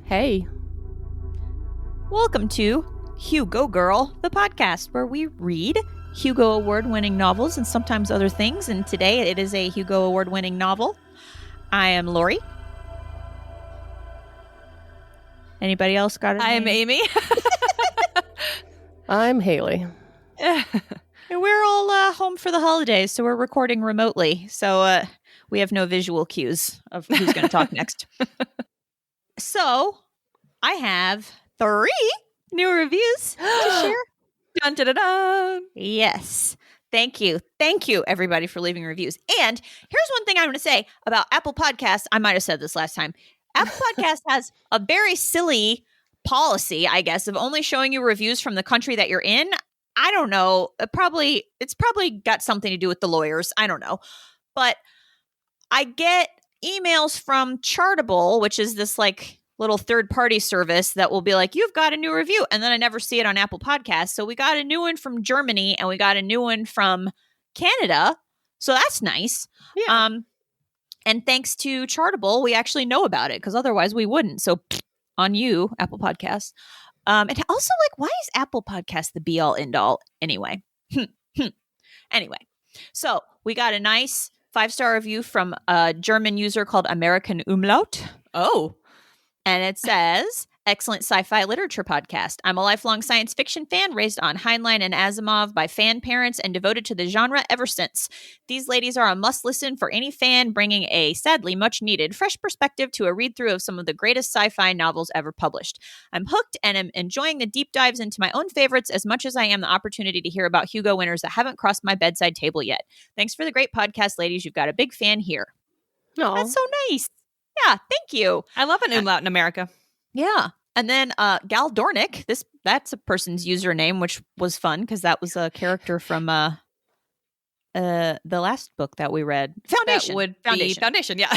Hey. Welcome to Hugo Girl, the podcast where we read Hugo Award-winning novels and sometimes other things. And today it is a Hugo Award-winning novel. I am Lori. Anybody else got a name? I'm Amy. I'm Haley. And we're all home for the holidays, so we're recording remotely. So we have no visual cues of who's going to talk next. So I have 3 new reviews to share. Dun, dun, dun, dun. Yes. Thank you. Thank you, everybody, for leaving reviews. And here's one thing I want to say about Apple Podcasts. I might have said this last time. Apple Podcast has a very silly policy, I guess, of only showing you reviews from the country that you're in. I don't know. It's probably got something to do with the lawyers. I don't know. But I get emails from Chartable, which is this like little third-party service that will be like, you've got a new review. And then I never see it on Apple Podcasts. So we got a new one from Germany and we got a new one from Canada. So that's nice. Yeah. And thanks to Chartable, we actually know about it because otherwise we wouldn't. So on you, Apple Podcasts. And also, like, why is Apple Podcasts the be-all, end-all anyway? Anyway, so we got a nice 5-star review from a German user called American Umlaut. Oh. And it says, excellent sci-fi literature podcast. I'm a lifelong science fiction fan raised on Heinlein and Asimov by fan parents and devoted to the genre ever since. These ladies are a must-listen for any fan, bringing a sadly much-needed fresh perspective to a read-through of some of the greatest sci-fi novels ever published. I'm hooked and am enjoying the deep dives into my own favorites as much as I am the opportunity to hear about Hugo winners that haven't crossed my bedside table yet. Thanks for the great podcast, ladies. You've got a big fan here. No. That's so nice. Yeah, thank you. I love an umlaut in America. Yeah. And then Gal Dornick, that's a person's username, which was fun because that was a character from the last book that we read. Foundation. That would be Foundation, yeah.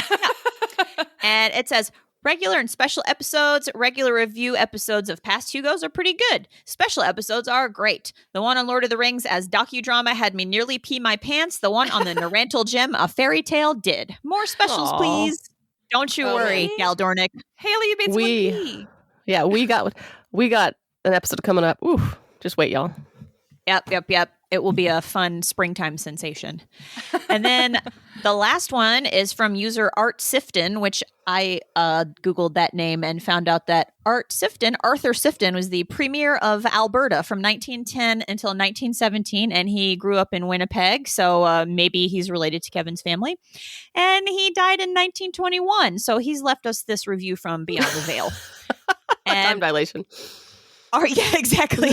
And it says, regular and special episodes, regular review episodes of past Hugos are pretty good. Special episodes are great. The one on Lord of the Rings as docudrama had me nearly pee my pants. The one on the Narantal Gem, a fairy tale, did. More specials, please. Don't you worry, Gal Dornick. Haley, you made someone pee. Yeah, we got an episode coming up. Oof. Just wait, y'all. Yep. It will be a fun springtime sensation. And then the last one is from user Art Sifton, which I Googled that name and found out that Arthur Sifton, was the premier of Alberta from 1910 until 1917, and he grew up in Winnipeg, so maybe he's related to Kevin's family. And he died in 1921, so he's left us this review from Beyond the Veil. Time dilation. Yeah, exactly.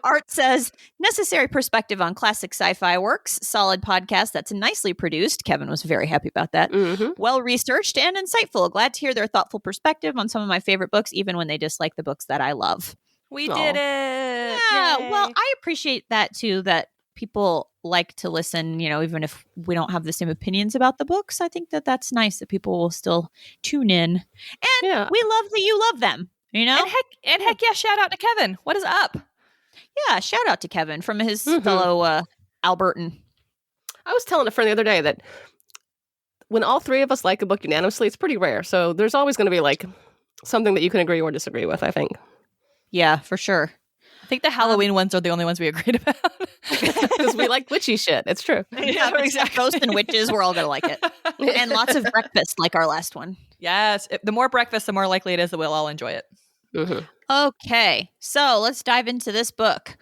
Art says, necessary perspective on classic sci-fi works, solid podcast that's nicely produced. Kevin was very happy about that. Mm-hmm. Well-researched and insightful. Glad to hear their thoughtful perspective on some of my favorite books, even when they dislike the books that I love. We did it. Yeah, Yay. well, I appreciate that too, that people like to listen, even if we don't have the same opinions about the books. I think that that's nice that people will still tune in. And we love that you love them. And heck yeah, shout out to Kevin. What is up? Yeah, shout out to Kevin from his fellow Albertan. I was telling a friend the other day that when all 3 of us like a book unanimously, it's pretty rare. So there's always going to be like something that you can agree or disagree with, I think. Yeah, for sure. I think the Halloween ones are the only ones we agreed about. Because we like witchy shit. It's true. Yeah, exactly. Ghosts and witches, we're all going to like it. And lots of breakfast like our last one. Yes. The more breakfast, the more likely it is that we'll all enjoy it. Mm-hmm. Okay, so let's dive into this book.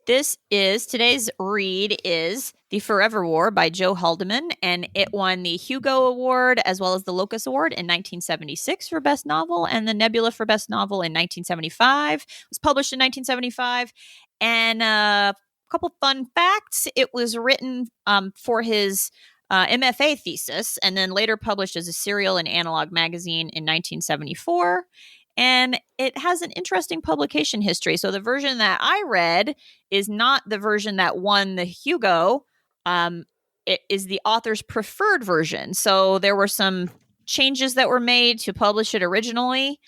Today's read is The Forever War by Joe Haldeman, and it won the Hugo Award as well as the Locus Award in 1976 for Best Novel and the Nebula for Best Novel in 1975. It was published in 1975. And a couple fun facts. It was written for his MFA thesis and then later published as a serial in Analog magazine in 1974. And it has an interesting publication history. So the version that I read is not the version that won the Hugo. It is the author's preferred version. So there were some changes that were made to publish it originally,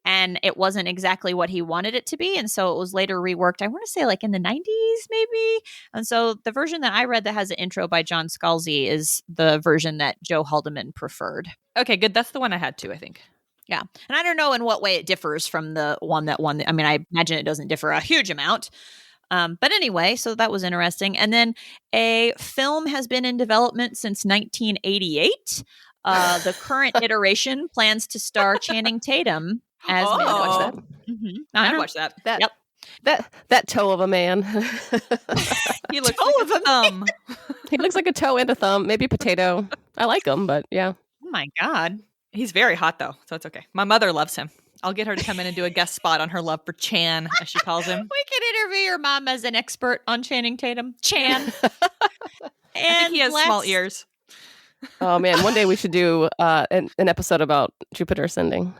and it wasn't exactly what he wanted it to be. And so it was later reworked, I want to say like in the 90s maybe. And so the version that I read that has an intro by John Scalzi is the version that Joe Haldeman preferred. Okay, good. That's the one I had too, I think. Yeah. And I don't know in what way it differs from the one that won. I mean, I imagine it doesn't differ a huge amount. But anyway, so that was interesting. And then a film has been in development since 1988. The current iteration plans to star Channing Tatum as Oh. I'd watch that. I'd watch that. That toe of a man. He looks Toe like of a a thumb. He looks like a toe and a thumb, maybe a potato. I like him, but yeah. Oh my God. He's very hot though, so it's okay. My mother loves him. I'll get her to come in and do a guest spot on her love for Chan, as she calls him. We can interview your mom as an expert on Channing Tatum. Chan. I think he has small ears. Oh man, one day we should do an episode about Jupiter Ascending.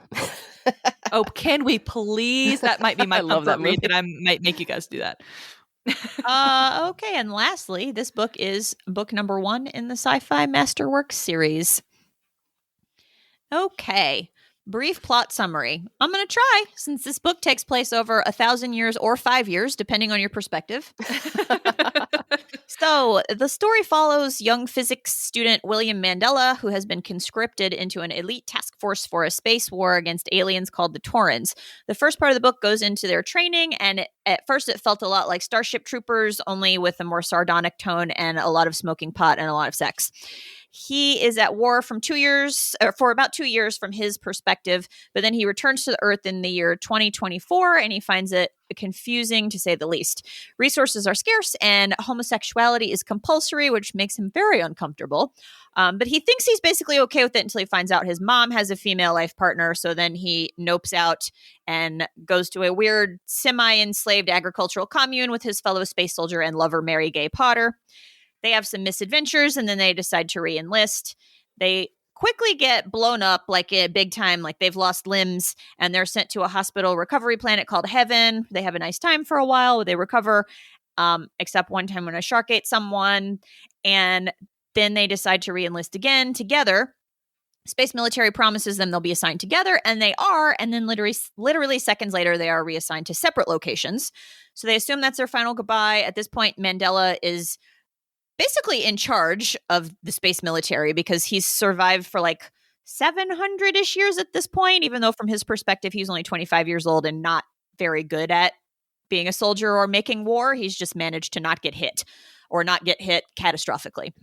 Oh, can we please? That might be my I love comfort that read movie. that I might make you guys do that. Okay. And lastly, this book is book number 1 in the Sci-Fi Masterworks series. Okay. Brief plot summary. I'm going to try, since this book takes place over 1,000 years or 5 years, depending on your perspective. So, the story follows young physics student William Mandela, who has been conscripted into an elite task force for a space war against aliens called the Torrens. The first part of the book goes into their training, and at first it felt a lot like Starship Troopers, only with a more sardonic tone and a lot of smoking pot and a lot of sex. He is at war for about 2 years from his perspective, but then he returns to the Earth in the year 2024, and he finds it confusing to say the least. Resources are scarce, and homosexuality is compulsory, which makes him very uncomfortable. But he thinks he's basically okay with it until he finds out his mom has a female life partner. So then he nopes out and goes to a weird semi-enslaved agricultural commune with his fellow space soldier and lover, Mary Gay Potter. They have some misadventures, and then they decide to re-enlist. They quickly get blown up, like a big time, like they've lost limbs, and they're sent to a hospital recovery planet called Heaven. They have a nice time for a while. They recover, except one time when a shark ate someone, and then they decide to re-enlist again together. Space military promises them they'll be assigned together, and they are, and then literally seconds later, they are reassigned to separate locations. So they assume that's their final goodbye. At this point, Mandela is basically in charge of the space military because he's survived for like 700-ish years at this point, even though from his perspective, he's only 25 years old and not very good at being a soldier or making war. He's just managed to not get hit or not get hit catastrophically.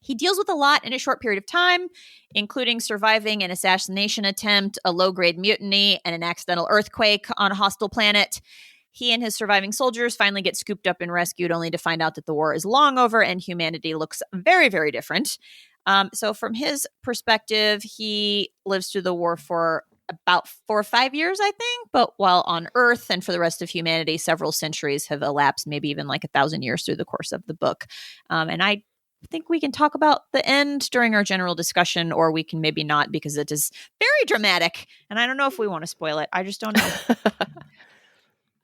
He deals with a lot in a short period of time, including surviving an assassination attempt, a low-grade mutiny, and an accidental earthquake on a hostile planet. He and his surviving soldiers finally get scooped up and rescued, only to find out that the war is long over and humanity looks very, very different. So from his perspective, he lives through the war for about 4 or 5 years, I think. But while on Earth and for the rest of humanity, several centuries have elapsed, maybe even like 1,000 years through the course of the book. And I think we can talk about the end during our general discussion, or we can maybe not, because it is very dramatic. And I don't know if we want to spoil it. I just don't know.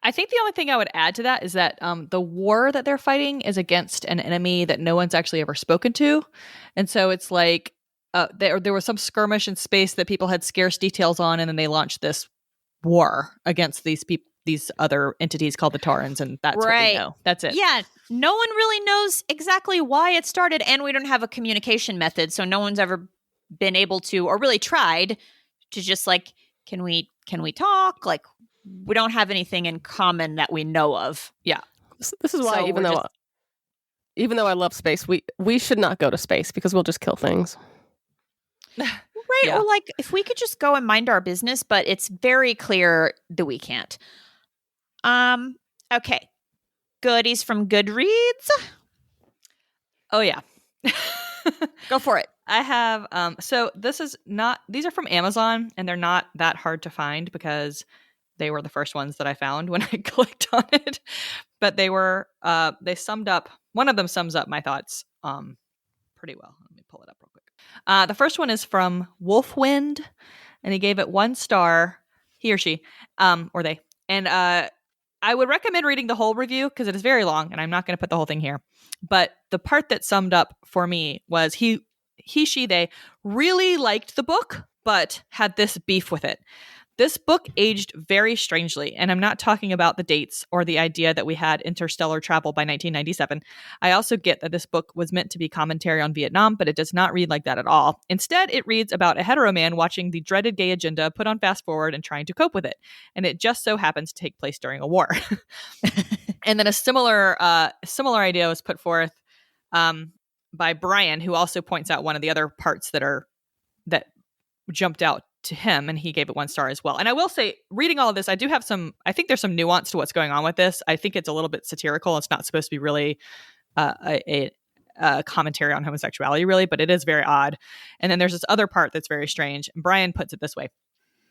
I think the only thing I would add to that is that the war that they're fighting is against an enemy that no one's actually ever spoken to. And so it's like there was some skirmish in space that people had scarce details on, and then they launched this war against these other entities called the Torrens, and that's what we know. That's it. Yeah, no one really knows exactly why it started, and we don't have a communication method, so no one's ever been able to, or really tried to just like, can we talk? Like, we don't have anything in common that we know of. Yeah. This is why, So even though I love space, we should not go to space because we'll just kill things. Right. Yeah. Or like, if we could just go and mind our business, but it's very clear that we can't. Okay. Goodies from Goodreads. Oh yeah. Go for it. I have so these are from Amazon, and they're not that hard to find because they were the first ones that I found when I clicked on it. But they summed up, one of them sums up my thoughts pretty well. Let me pull it up real quick. The first one is from Wolfwind, and he gave it 1 star, he or she, or they. And I would recommend reading the whole review because it is very long, and I'm not going to put the whole thing here. But the part that summed up for me was they really liked the book, but had this beef with it. This book aged very strangely, and I'm not talking about the dates or the idea that we had interstellar travel by 1997. I also get that this book was meant to be commentary on Vietnam, but it does not read like that at all. Instead, it reads about a hetero man watching the dreaded gay agenda put on fast forward and trying to cope with it. And it just so happens to take place during a war. And then a similar idea was put forth by Brian, who also points out one of the other parts that jumped out to him, and he gave it 1 star as well. And I will say, reading all of this, I think there's some nuance to what's going on with this. I think it's a little bit satirical. It's not supposed to be really a commentary on homosexuality, really, but it is very odd. And then there's this other part that's very strange. And Brian puts it this way.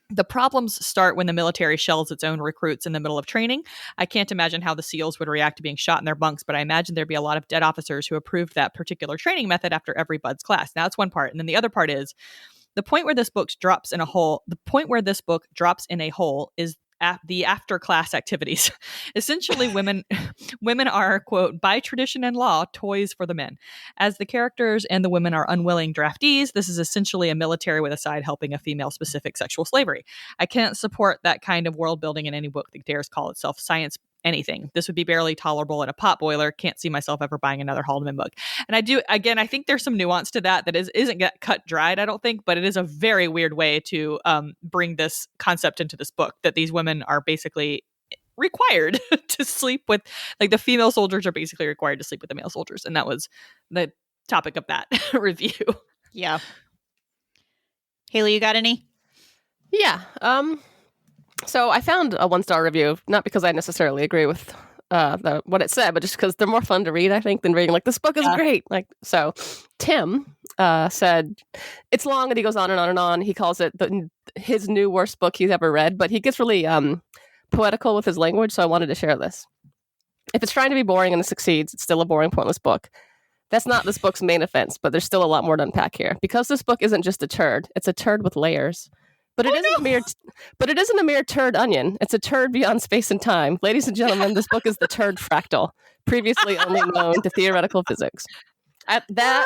The problems start when the military shells its own recruits in the middle of training. I can't imagine how the SEALs would react to being shot in their bunks, but I imagine there'd be a lot of dead officers who approved that particular training method after every Bud's class. Now, that's one part. And then the other part is the point where this book drops in a hole. The point where this book drops in a hole is at the after class activities. Essentially, women are, quote, by tradition and law, toys for the men. As the characters and the women are unwilling draftees, this is essentially a military with a side helping a female-specific sexual slavery. I can't support that kind of world building in any book that dares call itself science anything. This would be barely tolerable in a potboiler. Can't see myself ever buying another Haldeman book. And I think there's some nuance to that isn't cut dried, I don't think, but it is a very weird way to bring this concept into this book, that these women are basically required to sleep with, like, the female soldiers are basically required to sleep with the male soldiers. And that was the topic of that review. Yeah. Haley, you got any? Yeah. So I found a 1-star review, not because I necessarily agree with what it said, but just because they're more fun to read, I think, than reading like, this book is great. Like, so Tim said it's long, and he goes on and on and on. He calls it his new worst book he's ever read, but he gets really poetical with his language. So I wanted to share this. If it's trying to be boring and it succeeds, it's still a boring, pointless book. That's not this book's main offense, but there's still a lot more to unpack here. Because this book isn't just a turd; it's a turd with layers. But it isn't a mere turd onion. It's a turd beyond space and time. Ladies and gentlemen, this book is the Turd Fractal, previously only known to theoretical physics. That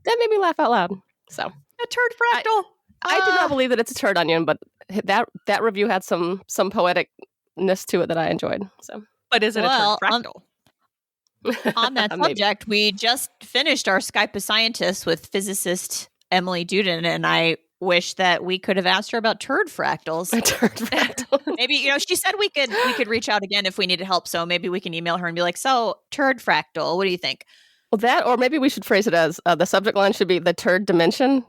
made me laugh out loud. So A turd fractal. I do not believe that it's a turd onion, but that review had some poeticness to it that I enjoyed. So, but is it a turd fractal? On that subject, we just finished our Skype a Scientist with physicist Emily Duden, and I wish that we could have asked her about turd fractals. A turd fractal. Maybe, she said we could reach out again if we needed help. So maybe we can email her and be like, so turd fractal, what do you think? Well, that, or maybe we should phrase it as the subject line should be the turd dimension.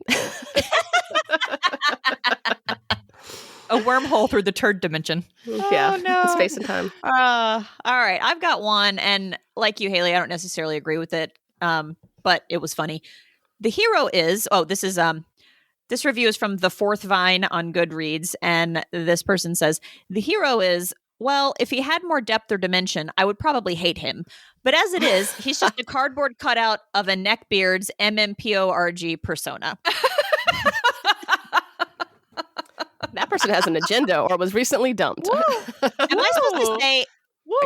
A wormhole through the turd dimension. Yeah, no. Space and time. All right, I've got one, and like you, Haley, I don't necessarily agree with it, but it was funny. The hero is, this review is from The Fourth Vine on Goodreads, and this person says, the hero is, well, if he had more depth or dimension, I would probably hate him. But as it is, he's just a cardboard cutout of a neckbeard's MMPORG persona. That person has an agenda or was recently dumped. Am I supposed to say,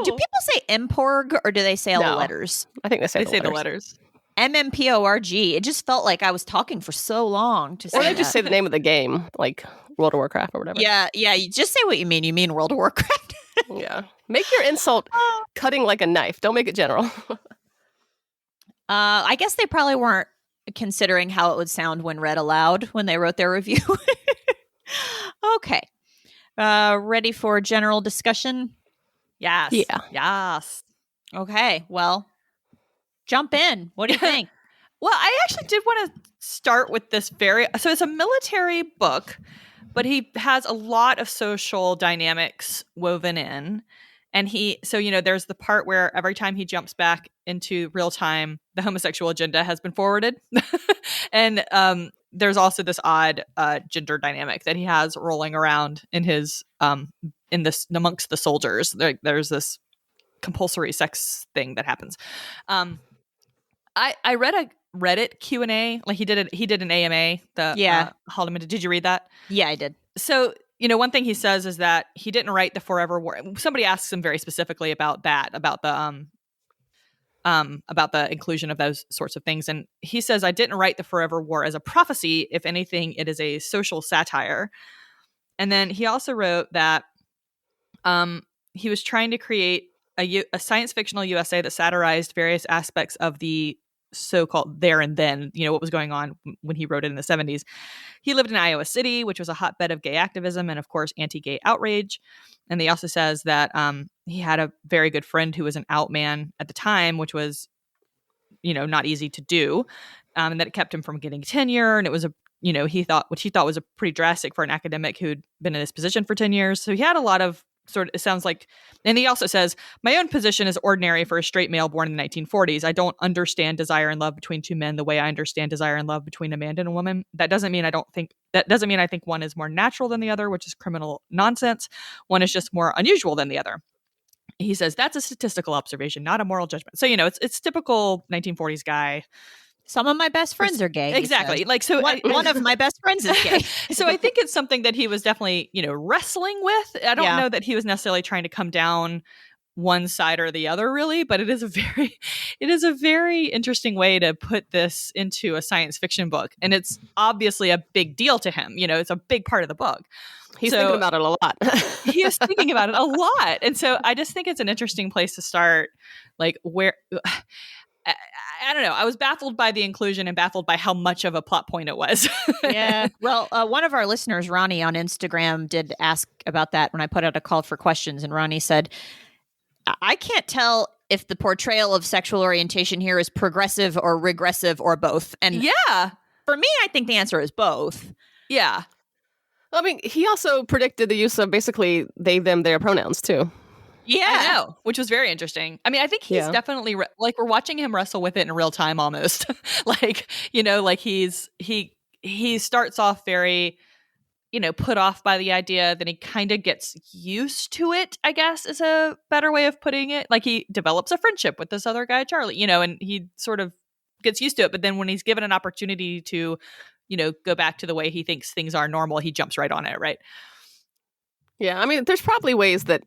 do people say MPORG or do they say all the letters? I think they say the letters. MMPORG. It just felt like I was talking for so long to say. Or they just say the name of the game, like World of Warcraft or whatever. Yeah. You just say what you mean. You mean World of Warcraft. Yeah. Make your insult cutting like a knife. Don't make it general. I guess they probably weren't considering how it would sound when read aloud when they wrote their review. Okay. Ready for general discussion? Yes. Yeah. Yes. Okay. Well, jump in. What do you think? Well, I actually did want to start with this so it's a military book, but he has a lot of social dynamics woven in. And there's the part where every time he jumps back into real time, the homosexual agenda has been forwarded. And there's also this odd gender dynamic that he has rolling around in his amongst the soldiers. There's this compulsory sex thing that happens. I read a Reddit Q&A, like he did an AMA. Haldeman, did you read that? Yeah, I did. So one thing he says is that he didn't write the Forever War. Somebody asks him very specifically about that, about the inclusion of those sorts of things. And he says, I didn't write the Forever War as a prophecy. If anything, it is a social satire. And then he also wrote that he was trying to create a science fictional USA that satirized various aspects of the so-called there and then, what was going on when he wrote it in the 70s. He lived in Iowa City, which was a hotbed of gay activism and, of course, anti-gay outrage. And he also says that he had a very good friend who was an out man at the time, which was, not easy to do, and that it kept him from getting tenure. And it was he thought was a pretty drastic for an academic who'd been in this position for 10 years. So he had a lot of it sounds like, and he also says, my own position is ordinary for a straight male born in the 1940s. I don't understand desire and love between two men the way I understand desire and love between a man and a woman. That doesn't mean I think one is more natural than the other, which is criminal nonsense. One is just more unusual than the other. He says that's a statistical observation, not a moral judgment. So, it's typical 1940s guy. Some of my best friends are gay. Exactly. Like, so one of my best friends is gay. So I think it's something that he was definitely, wrestling with. I don't know that he was necessarily trying to come down one side or the other, really, but it is a very interesting way to put this into a science fiction book. And it's obviously a big deal to him. It's a big part of the book. He's thinking about it a lot. He is thinking about it a lot. And so I just think it's an interesting place to start, like where I don't know. I was baffled by the inclusion and baffled by how much of a plot point it was. Yeah. Well, one of our listeners, Ronnie, on Instagram did ask about that when I put out a call for questions. And Ronnie said, I can't tell if the portrayal of sexual orientation here is progressive or regressive or both. And yeah, for me, I think the answer is both. Yeah. I mean, he also predicted the use of basically they, them, their pronouns too. Yeah, I know, which was very interesting. I mean, I think he's definitely like we're watching him wrestle with it in real time almost. Like, like he starts off very, put off by the idea, then he kind of gets used to it, I guess is a better way of putting it. Like he develops a friendship with this other guy, Charlie, and he sort of gets used to it. But then when he's given an opportunity to, go back to the way he thinks things are normal, he jumps right on it, right? Yeah, I mean, there's probably ways that,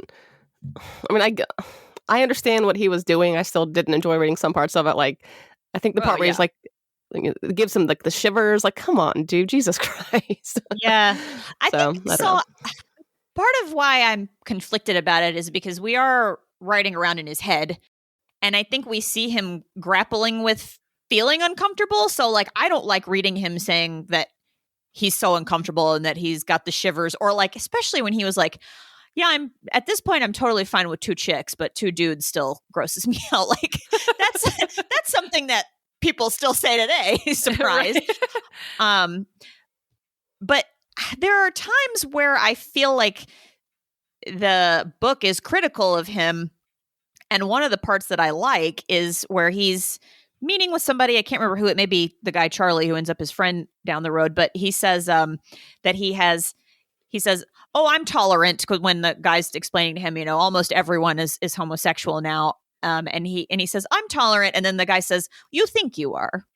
I understand what he was doing. I still didn't enjoy reading some parts of it. Like, I think the part where he's like, it gives him like the shivers. Like, come on, dude, Jesus Christ. Yeah, I think so. Part of why I'm conflicted about it is because we are writing around in his head, and I think we see him grappling with feeling uncomfortable. So, like, I don't like reading him saying that he's so uncomfortable and that he's got the shivers, or like, especially when he was like, yeah, at this point, I'm totally fine with two chicks, but two dudes still grosses me out. Like that's something that people still say today. Surprise. Right. But there are times where I feel like the book is critical of him. And one of the parts that I like is where he's meeting with somebody. I can't remember who it may be, the guy, Charlie, who ends up his friend down the road. But he says that he says, oh, I'm tolerant, because when the guy's explaining to him, almost everyone is homosexual now. And he says, I'm tolerant. And then the guy says, you think you are.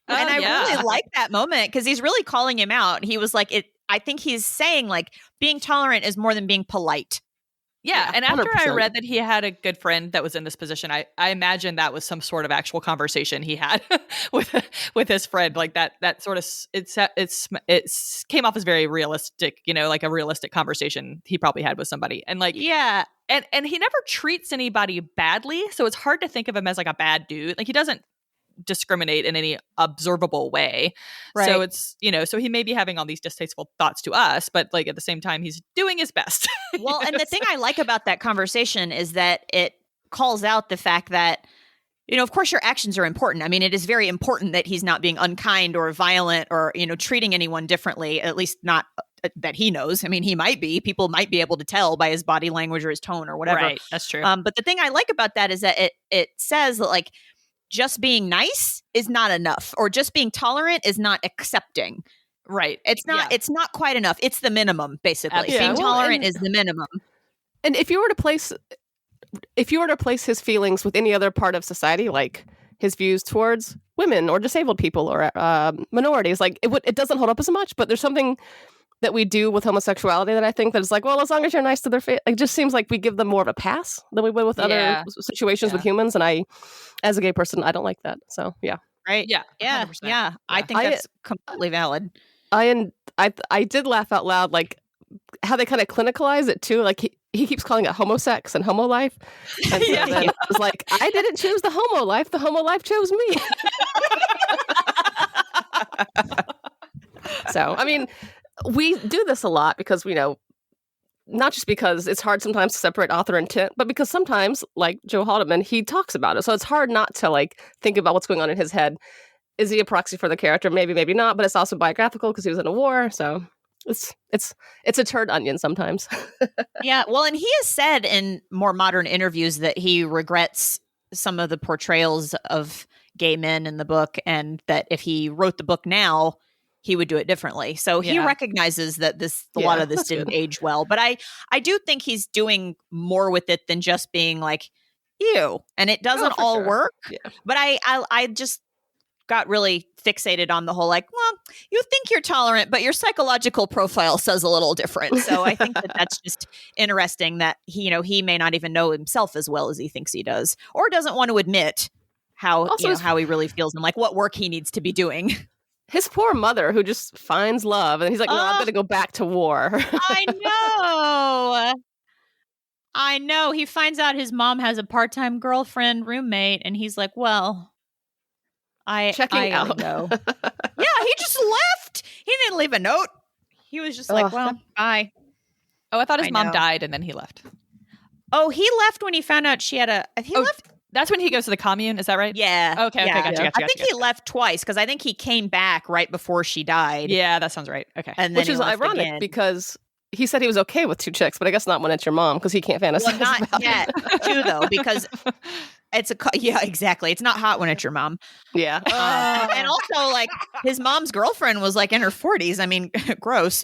And I really like that moment because he's really calling him out. He was like, I think he's saying like being tolerant is more than being polite. Yeah. And after 100%. I read that he had a good friend that was in this position, I imagine that was some sort of actual conversation he had with his friend. Like that sort of, it came off as very realistic, like a realistic conversation he probably had with somebody. And like, yeah. And he never treats anybody badly. So it's hard to think of him as like a bad dude. Like he doesn't discriminate in any observable way. Right. So it's, so he may be having all these distasteful thoughts to us, but like at the same time, he's doing his best. Well, and the thing I like about that conversation is that it calls out the fact that, of course your actions are important. I mean, it is very important that he's not being unkind or violent or, treating anyone differently, at least not that he knows. I mean, he might be. People might be able to tell by his body language or his tone or whatever. Right. That's true. But the thing I like about that is that it says that like, just being nice is not enough, or just being tolerant is not accepting. Right. It's not, It's not quite enough. It's the minimum, basically. Yeah, being tolerant is the minimum. And if you were to place his feelings with any other part of society, like his views towards women or disabled people or minorities, like it doesn't hold up as much, but there's something that we do with homosexuality that I think that is like, well, as long as you're nice to their face, it just seems like we give them more of a pass than we would with other situations with humans. And I, as a gay person, I don't like that. So yeah. Right. Yeah. Yeah. 100%. Yeah. I think that's completely valid. I did laugh out loud, like how they kind of clinicalize it too. Like he keeps calling it homosex and homolife. And so then it's like, I didn't choose the homolife. The homolife chose me. So, I mean, we do this a lot because we know, not just because it's hard sometimes to separate author intent, but because sometimes, like Joe Haldeman, he talks about it. So it's hard not to like think about what's going on in his head. Is he a proxy for the character? Maybe, maybe not. But it's also biographical because he was in a war. So it's a turd onion sometimes. Yeah. Well, and he has said in more modern interviews that he regrets some of the portrayals of gay men in the book, and that if he wrote the book now, he would do it differently. So he recognizes that a lot of this didn't age well. But I do think he's doing more with it than just being like, ew. And it doesn't all work. Yeah. But I just got really fixated on the whole, like, well, you think you're tolerant, but your psychological profile says a little different. So I think that's just interesting that he may not even know himself as well as he thinks he does, or doesn't want to admit how he really feels and like what work he needs to be doing. His poor mother, who just finds love, and he's like, no, I'm going to go back to war. I know. He finds out his mom has a part-time girlfriend roommate, and he's like, well, Checking out. Know. Yeah, he just left. He didn't leave a note. He was just like, well, bye. Oh, I thought his mom died and then he left. Oh, he left when he found out she had left. That's when he goes to the commune. Is that right? Yeah. Okay. Gotcha. I think he left twice because I think he came back right before she died. Yeah, that sounds right. Okay. And then which is ironic again. Because he said he was okay with 2 chicks, but I guess not when it's your mom because he can't fantasize Well, not about yet, too, though, because exactly. It's not hot when it's your mom. Yeah. And also, like, his mom's girlfriend was like in her 40s. I mean, gross.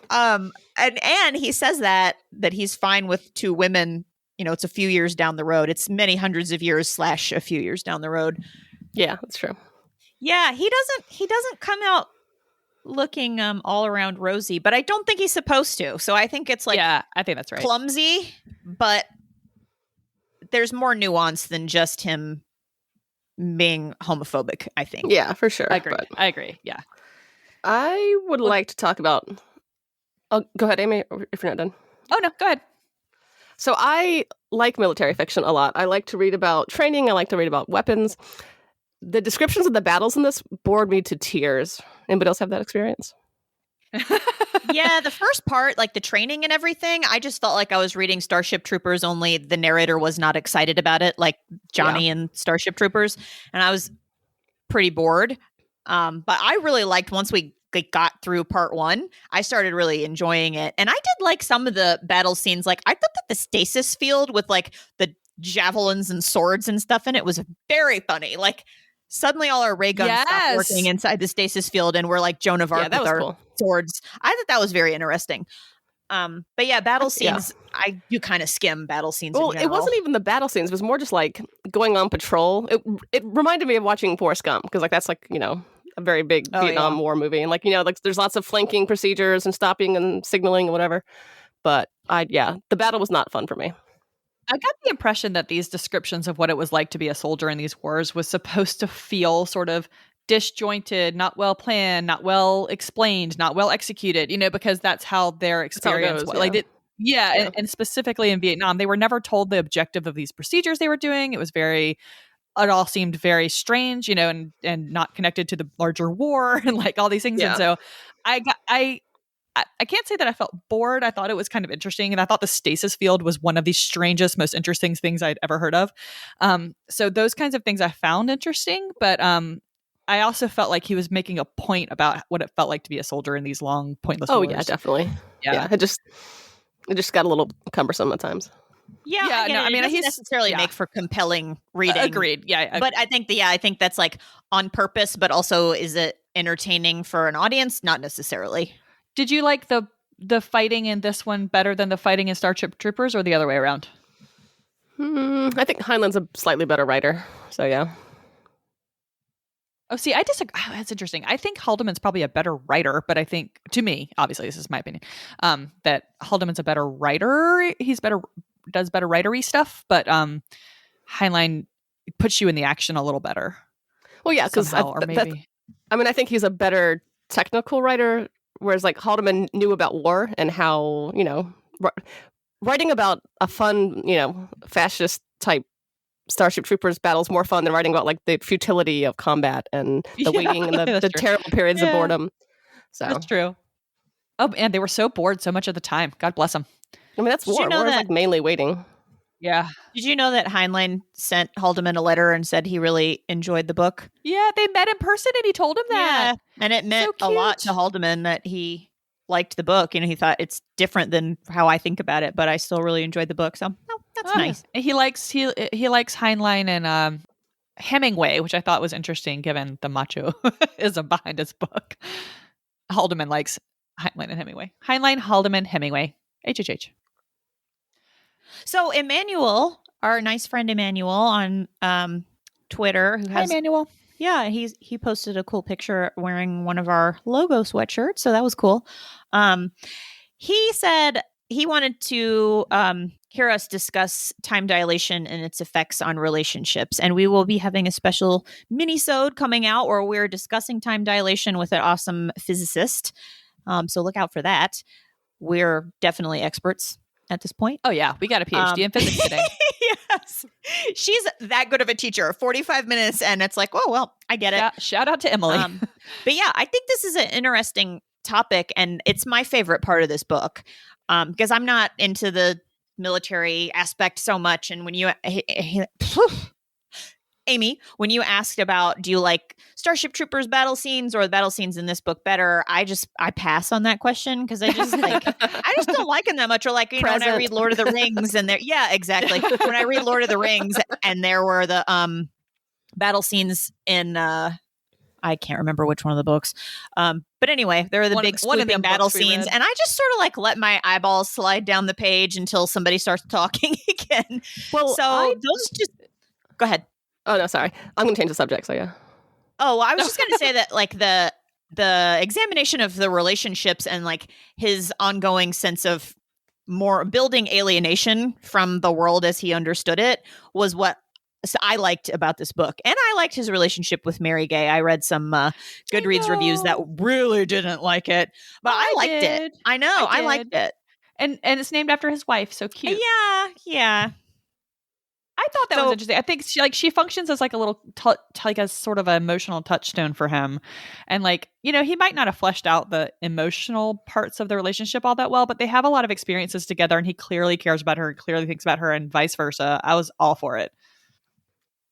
And he says that he's fine with 2 women. It's a few years down the road. It's many hundreds of years / a few years down the road. Yeah, that's true. Yeah, he doesn't come out looking all around rosy, but I don't think he's supposed to. So I think it's like, yeah, I think that's right. Clumsy, but there's more nuance than just him being homophobic, I think. Yeah, for sure. I agree. Yeah. I would like to talk about. Oh, go ahead, Amy, if you're not done. Oh, no, go ahead. So I like military fiction a lot. I like to read about training. I like to read about weapons. The descriptions of the battles in this bored me to tears. Anybody else have that experience? Yeah, the first part, like the training and everything, I just felt like I was reading Starship Troopers, only the narrator was not excited about it, like Johnny in Starship Troopers. And I was pretty bored. But I really liked once we got through part 1, I started really enjoying it. And I did like some of the battle scenes. Like, I thought that the stasis field with like the javelins and swords and stuff in it was very funny. Like, suddenly all our ray guns stopped working inside the stasis field and we're like Joan of Arc with our swords. I thought that was very interesting. But yeah, battle scenes, I do kind of skim battle scenes. Well, it wasn't even the battle scenes. It was more just like going on patrol. It reminded me of watching Forrest Gump because like that's like, a very big Vietnam War movie. And like, like there's lots of flanking procedures and stopping and signaling and whatever. But the battle was not fun for me. I got the impression that these descriptions of what it was like to be a soldier in these wars was supposed to feel sort of disjointed, not well planned, not well explained, not well executed, because that's how their experience was. Like, and specifically in Vietnam, they were never told the objective of these procedures they were doing. It all seemed very strange, and not connected to the larger war and like all these things. Yeah. And so I can't say that I felt bored. I thought it was kind of interesting. And I thought the stasis field was one of the strangest, most interesting things I'd ever heard of. So those kinds of things I found interesting. But I also felt like he was making a point about what it felt like to be a soldier in these long, pointless wars. Oh, yeah, definitely. Yeah. It just got a little cumbersome at times. Yeah, I mean, it doesn't necessarily make for compelling reading. Agreed. Yeah. But I think that's like on purpose, but also is it entertaining for an audience? Not necessarily. Did you like the fighting in this one better than the fighting in Starship Troopers, or the other way around? I think Heinlein's a slightly better writer. So yeah. Oh, see, I disagree. Oh, that's interesting. I think Haldeman's probably a better writer, but I think, to me, obviously, this is my opinion, that Haldeman's a better writer. Does better writery stuff, but Heinlein puts you in the action a little better. Well, yeah, because I think he's a better technical writer, whereas like Haldeman knew about war and how, writing about a fun, fascist type Starship Troopers battle is more fun than writing about like the futility of combat and the waiting and that's the true. terrible periods of boredom. So That's true. Oh, and they were so bored so much of the time. God bless them. I mean, that's Did you war. know War is that- like mainly waiting. Yeah. Did you know that Heinlein sent Haldeman a letter and said he really enjoyed the book? Yeah, they met in person and he told him that. Yeah. And it meant So a lot cute. to Haldeman that he liked the book. He thought it's different than how I think about it, but I still really enjoyed the book. So that's nice. He likes Heinlein and Hemingway, which I thought was interesting given the macho-ism behind his book. Haldeman likes Heinlein and Hemingway. Heinlein, Haldeman, Hemingway. HHH. So Emmanuel, our nice friend Emmanuel on Twitter, who Hi, has Emmanuel. yeah, he posted a cool picture wearing one of our logo sweatshirts, so that was cool. He said he wanted to hear us discuss time dilation and its effects on relationships, and we will be having a special mini-sode coming out where we're discussing time dilation with an awesome physicist. So look out for that. We're definitely experts at this point. Oh, yeah. We got a PhD in physics today. Yes. She's that good of a teacher. 45 minutes, and it's like, oh, well, I get it. Shout out to Emily. But yeah, I think this is an interesting topic, and it's my favorite part of this book because I'm not into the military aspect so much. And when you, Amy, when you asked about do you like Starship Troopers battle scenes or the battle scenes in this book better, I pass on that question because I just don't like them that much. Or like, when I read Lord of the Rings and there, yeah, exactly. When I read Lord of the Rings and there were the battle scenes in I can't remember which one of the books. But anyway, there are the big sweeping battle scenes. And I just sort of like let my eyeballs slide down the page until somebody starts talking again. Well, so those just go ahead. Oh, no, sorry. I'm going to change the subject, so yeah. Oh, well, I was just going to say that like the examination of the relationships and like his ongoing sense of more building alienation from the world as he understood it was what I liked about this book. And I liked his relationship with Mary Gay. I read some Goodreads reviews that really didn't like it, but I liked it. I know. I liked it. And it's named after his wife. So cute. Yeah. I thought that was interesting. I think she functions as like a little like a sort of an emotional touchstone for him, and like he might not have fleshed out the emotional parts of the relationship all that well, but they have a lot of experiences together, and he clearly cares about her and clearly thinks about her, and vice versa. I was all for it.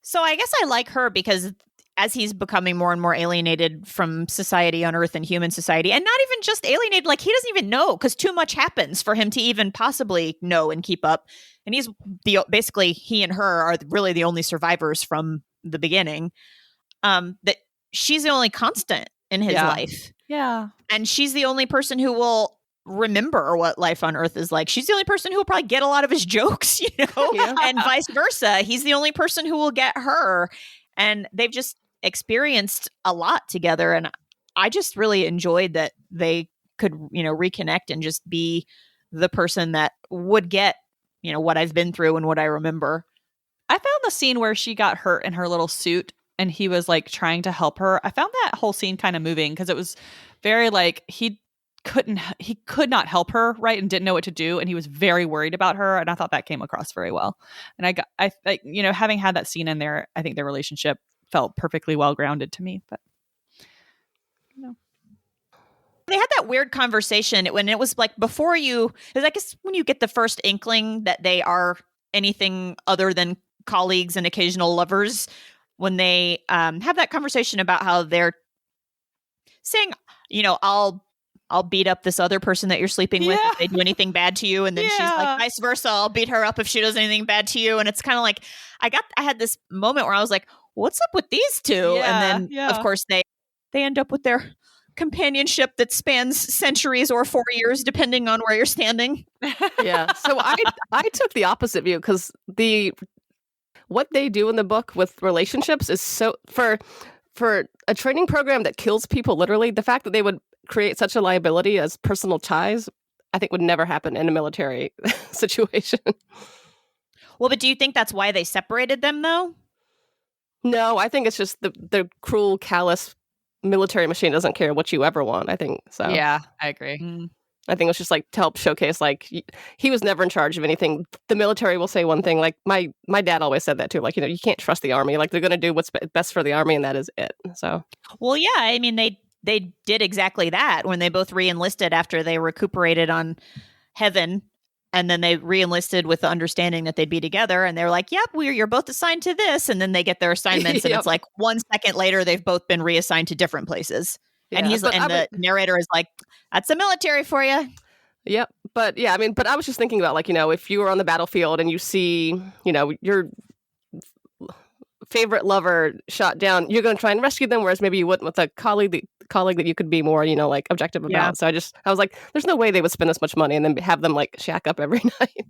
So I guess I like her because as he's becoming more and more alienated from society on Earth and human society, and not even just alienated, like he doesn't even know because too much happens for him to even possibly know and keep up. And he's basically he and her are really the only survivors from the beginning. That she's the only constant in his life. Yeah. And she's the only person who will remember what life on Earth is like. She's the only person who will probably get a lot of his jokes, and vice versa. He's the only person who will get her. And they've just experienced a lot together. And I just really enjoyed that they could, reconnect and just be the person that would get, what I've been through and what I remember. I found the scene where she got hurt in her little suit and he was like trying to help her. I found that whole scene kind of moving because it was very like he could not help her, right, and didn't know what to do, and he was very worried about her, and I thought that came across very well. And I having had that scene in there, I think their relationship felt perfectly well grounded to me. But they had that weird conversation when it was like before you, because I guess when you get the first inkling that they are anything other than colleagues and occasional lovers, when they have that conversation about how they're saying, I'll beat up this other person that you're sleeping with if they do anything bad to you. And then she's like, vice versa, I'll beat her up if she does anything bad to you. And it's kind of like, I had this moment where I was like, what's up with these two? And then of course they end up with their companionship that spans centuries or 4 years, depending on where you're standing. Yeah. So I took the opposite view because what they do in the book with relationships is so for a training program that kills people literally, the fact that they would create such a liability as personal ties, I think would never happen in a military situation. Well, but do you think that's why they separated them though? No, I think it's just the cruel, callous military machine doesn't care what you ever want, I think. So Yeah, I agree. I think it was just like to help showcase, like, he was never in charge of anything. The military will say one thing. Like my dad always said that too. Like, you can't trust the army. Like, they're going to do what's best for the army, and that is it. So, well, yeah, I mean, they did exactly that when they both re-enlisted after they recuperated on Heaven, and then they re-enlisted with the understanding that they'd be together, and they're like, yep, you're both assigned to this, and then they get their assignments, and Yep. it's like 1 second later they've both been reassigned to different places. yeah, And the narrator is like, that's the military for you. Yep. But yeah, I mean, but I was just thinking about, like, if you were on the battlefield and you see, your favorite lover shot down, you're going to try and rescue them, whereas maybe you wouldn't with a colleague that you could be more, like, objective about. Yeah. So I was like, there's no way they would spend this much money and then have them, like, shack up every night.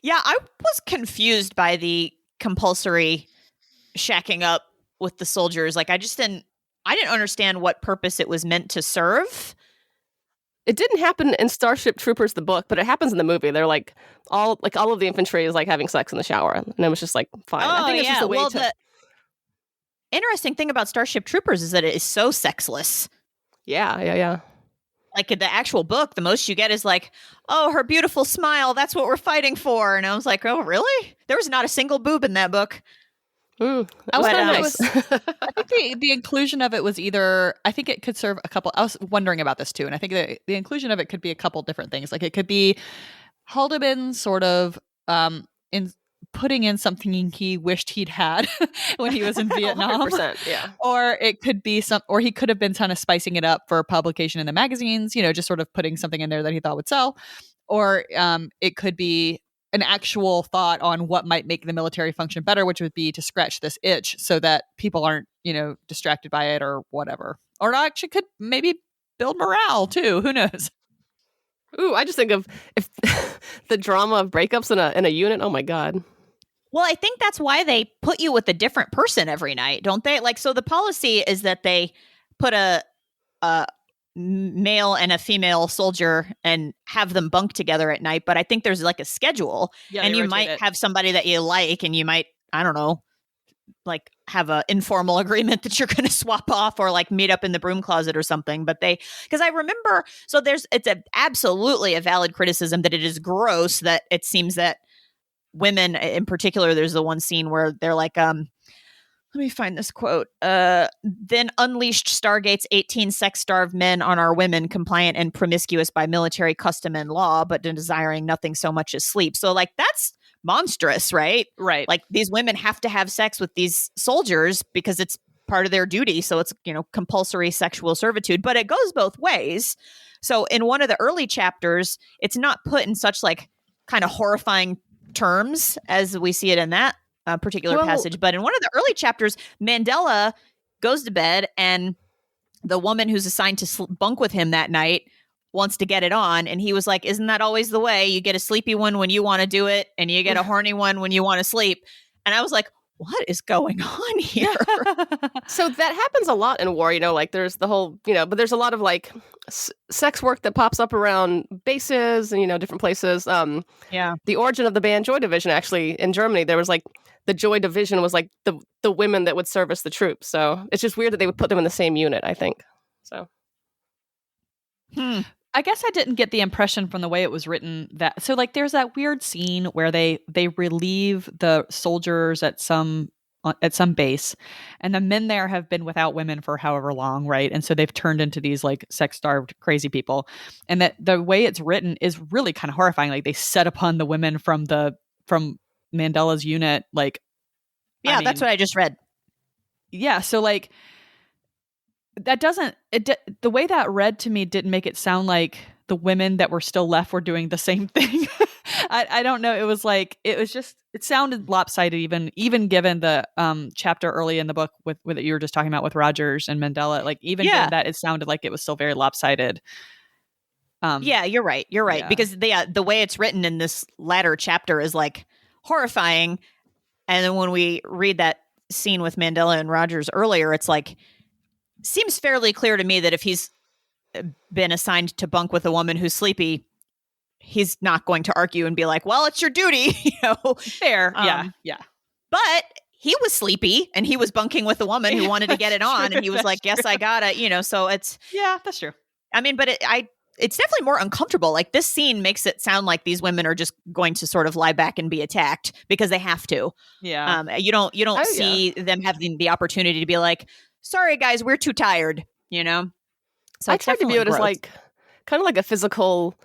Yeah, I was confused by the compulsory shacking up with the soldiers. Like, I didn't understand what purpose it was meant to serve. It didn't happen in Starship Troopers, the book, but it happens in the movie. They're like all of the infantry is like having sex in the shower, and it was just like fine. Oh, I think it's just a way to. The interesting thing about Starship Troopers is that it is so sexless. Yeah. Like, in the actual book, the most you get is like, oh, her beautiful smile. That's what we're fighting for. And I was like, oh, really? There was not a single boob in that book. That was kind of nice. I think the inclusion of it was either, I think it could serve a couple, I was wondering about this too, and I think the inclusion of it could be a couple different things. Like, it could be Haldeman sort of in putting in something he wished he'd had when he was in Vietnam. 100%, yeah. Or it could be or he could have been kind of spicing it up for publication in the magazines, just sort of putting something in there that he thought would sell. Or it could be an actual thought on what might make the military function better, which would be to scratch this itch so that people aren't, distracted by it or whatever. Or it actually could maybe build morale too. Who knows? Ooh, I just think of if the drama of breakups in a unit. Oh my God. Well, I think that's why they put you with a different person every night, don't they? Like, so the policy is that they put a male and a female soldier and have them bunk together at night. But I think there's like a schedule, and you might have somebody that you like, and you might, I don't know, like have an informal agreement that you're going to swap off or like meet up in the broom closet or something. But because I remember, so it's absolutely a valid criticism that it is gross that it seems that women in particular, there's the one scene where they're like, let me find this quote. Then unleashed Stargate's 18 sex-starved men on our women, compliant and promiscuous by military custom and law, but desiring nothing so much as sleep. So, like, that's monstrous, right? Right. Like, these women have to have sex with these soldiers because it's part of their duty. So it's, compulsory sexual servitude. But it goes both ways. So in one of the early chapters, it's not put in such, like, kind of horrifying terms as we see it in that particular passage. But in one of the early chapters, Mandela goes to bed, and the woman who's assigned to bunk with him that night wants to get it on. And he was like, isn't that always the way? You get a sleepy one when you want to do it, and you get a horny one when you want to sleep. And I was like, what is going on here? So that happens a lot in war, like there's the whole, but there's a lot of like sex work that pops up around bases and, different places. Yeah. The origin of the band Joy Division, actually, in Germany, there was like the Joy Division was like the women that would service the troops. So it's just weird that they would put them in the same unit, I think. So. I guess I didn't get the impression from the way it was written that, so like there's that weird scene where they relieve the soldiers at some base, and the men there have been without women for however long, right? And so they've turned into these like sex-starved crazy people, and that the way it's written is really kind of horrifying. Like, they set upon the women from Mandela's unit, like, yeah, that's what I just read. Yeah, so like that the way that read to me didn't make it sound like the women that were still left were doing the same thing. I don't know. It was like, it sounded lopsided, even given the chapter early in the book with you were just talking about with Rogers and Mandela. Like, even given that, it sounded like it was still very lopsided. Yeah, you're right. Yeah. Because the way it's written in this latter chapter is like horrifying. And then when we read that scene with Mandela and Rogers earlier, it's like, seems fairly clear to me that if he's been assigned to bunk with a woman who's sleepy, he's not going to argue and be like, well, it's your duty, Fair. Yeah. But he was sleepy and he was bunking with a woman who wanted to get it on, and he was like, "Yes, I gotta," so it's that's true. I mean, but it's definitely more uncomfortable. Like, this scene makes it sound like these women are just going to sort of lie back and be attacked because they have to. Yeah. You don't see them having the opportunity to be like, "Sorry guys, we're too tired," So I tried to view it as like kind of like a physical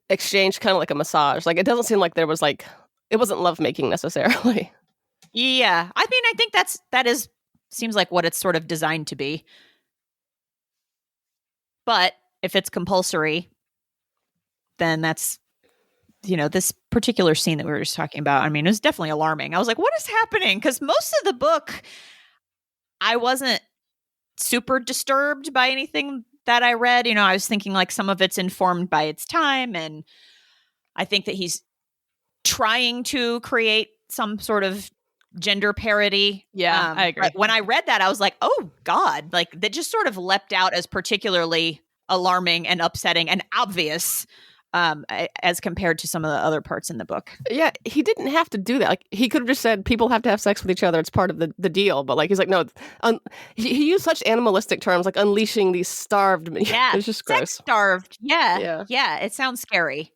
exchange, kind of like a massage. Like, it doesn't seem like there was like, it wasn't lovemaking necessarily. Yeah. I mean, I think that seems like what it's sort of designed to be. But if it's compulsory, then that's, this particular scene that we were just talking about, I mean, it was definitely alarming. I was like, what is happening? Because most of the book, I wasn't super disturbed by anything that I read. I was thinking like some of it's informed by its time. And I think that he's trying to create some sort of gender parody. Yeah, I agree. But when I read that, I was like, oh God, like that just sort of leapt out as particularly alarming and upsetting and obvious as compared to some of the other parts in the book. Yeah, he didn't have to do that. Like, he could have just said people have to have sex with each other. It's part of the deal. But like, he's like, no, he used such animalistic terms like unleashing these starved. Yeah, it's just gross. Starved. Yeah. It sounds scary.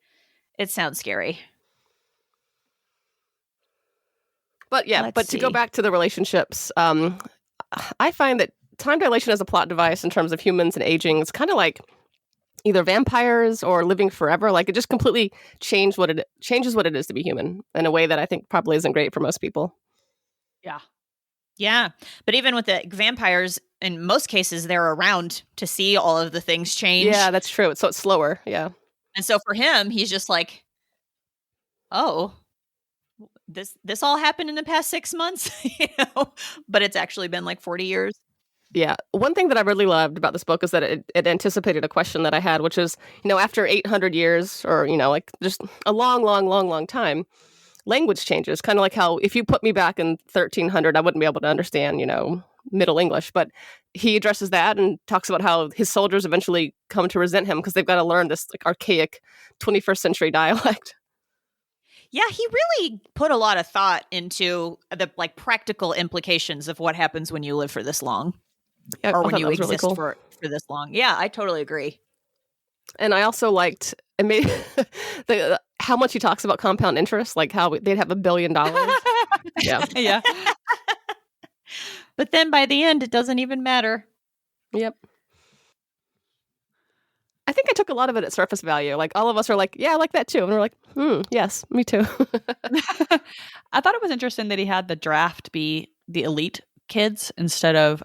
But yeah, to go back to the relationships, I find that time dilation as a plot device in terms of humans and aging is kind of like either vampires or living forever. Like, it just completely changes what it is to be human in a way that I think probably isn't great for most people. Yeah. But even with the vampires, in most cases, they're around to see all of the things change. Yeah, that's true. So it's slower. Yeah. And so for him, he's just like, oh, this all happened in the past 6 months, but it's actually been like 40 years. Yeah. One thing that I really loved about this book is that it anticipated a question that I had, which is, after 800 years or, like just a long, long, long, long time, language changes. Kind of like how if you put me back in 1300, I wouldn't be able to understand, Middle English. But he addresses that and talks about how his soldiers eventually come to resent him because they've got to learn this like archaic 21st century dialect. Yeah, he really put a lot of thought into the like practical implications of what happens when you live for this long. Yeah, or when you exist really cool. for this long. Yeah, I totally agree. And I also liked how much he talks about compound interest, like how they'd have $1 billion. Yeah. But then by the end, it doesn't even matter. Yep. I think I took a lot of it at surface value. Like, all of us are like, yeah, I like that too. And we're like, yes, me too. I thought it was interesting that he had the draft be the elite kids instead of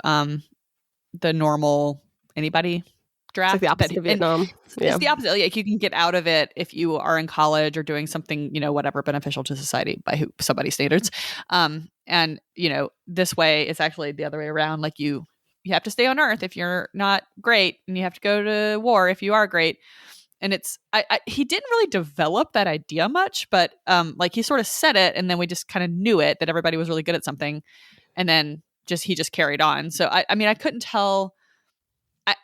the normal anybody draft. It's like the opposite of Vietnam. It's the opposite. Like, you can get out of it if you are in college or doing something, whatever, beneficial to society by somebody's standards. And this way it's actually the other way around. Like, you have to stay on Earth if you're not great, and you have to go to war if you are great. And it's he didn't really develop that idea much, but like, he sort of said it, and then we just kind of knew it, that everybody was really good at something, and then he just carried on. So I mean, I couldn't tell.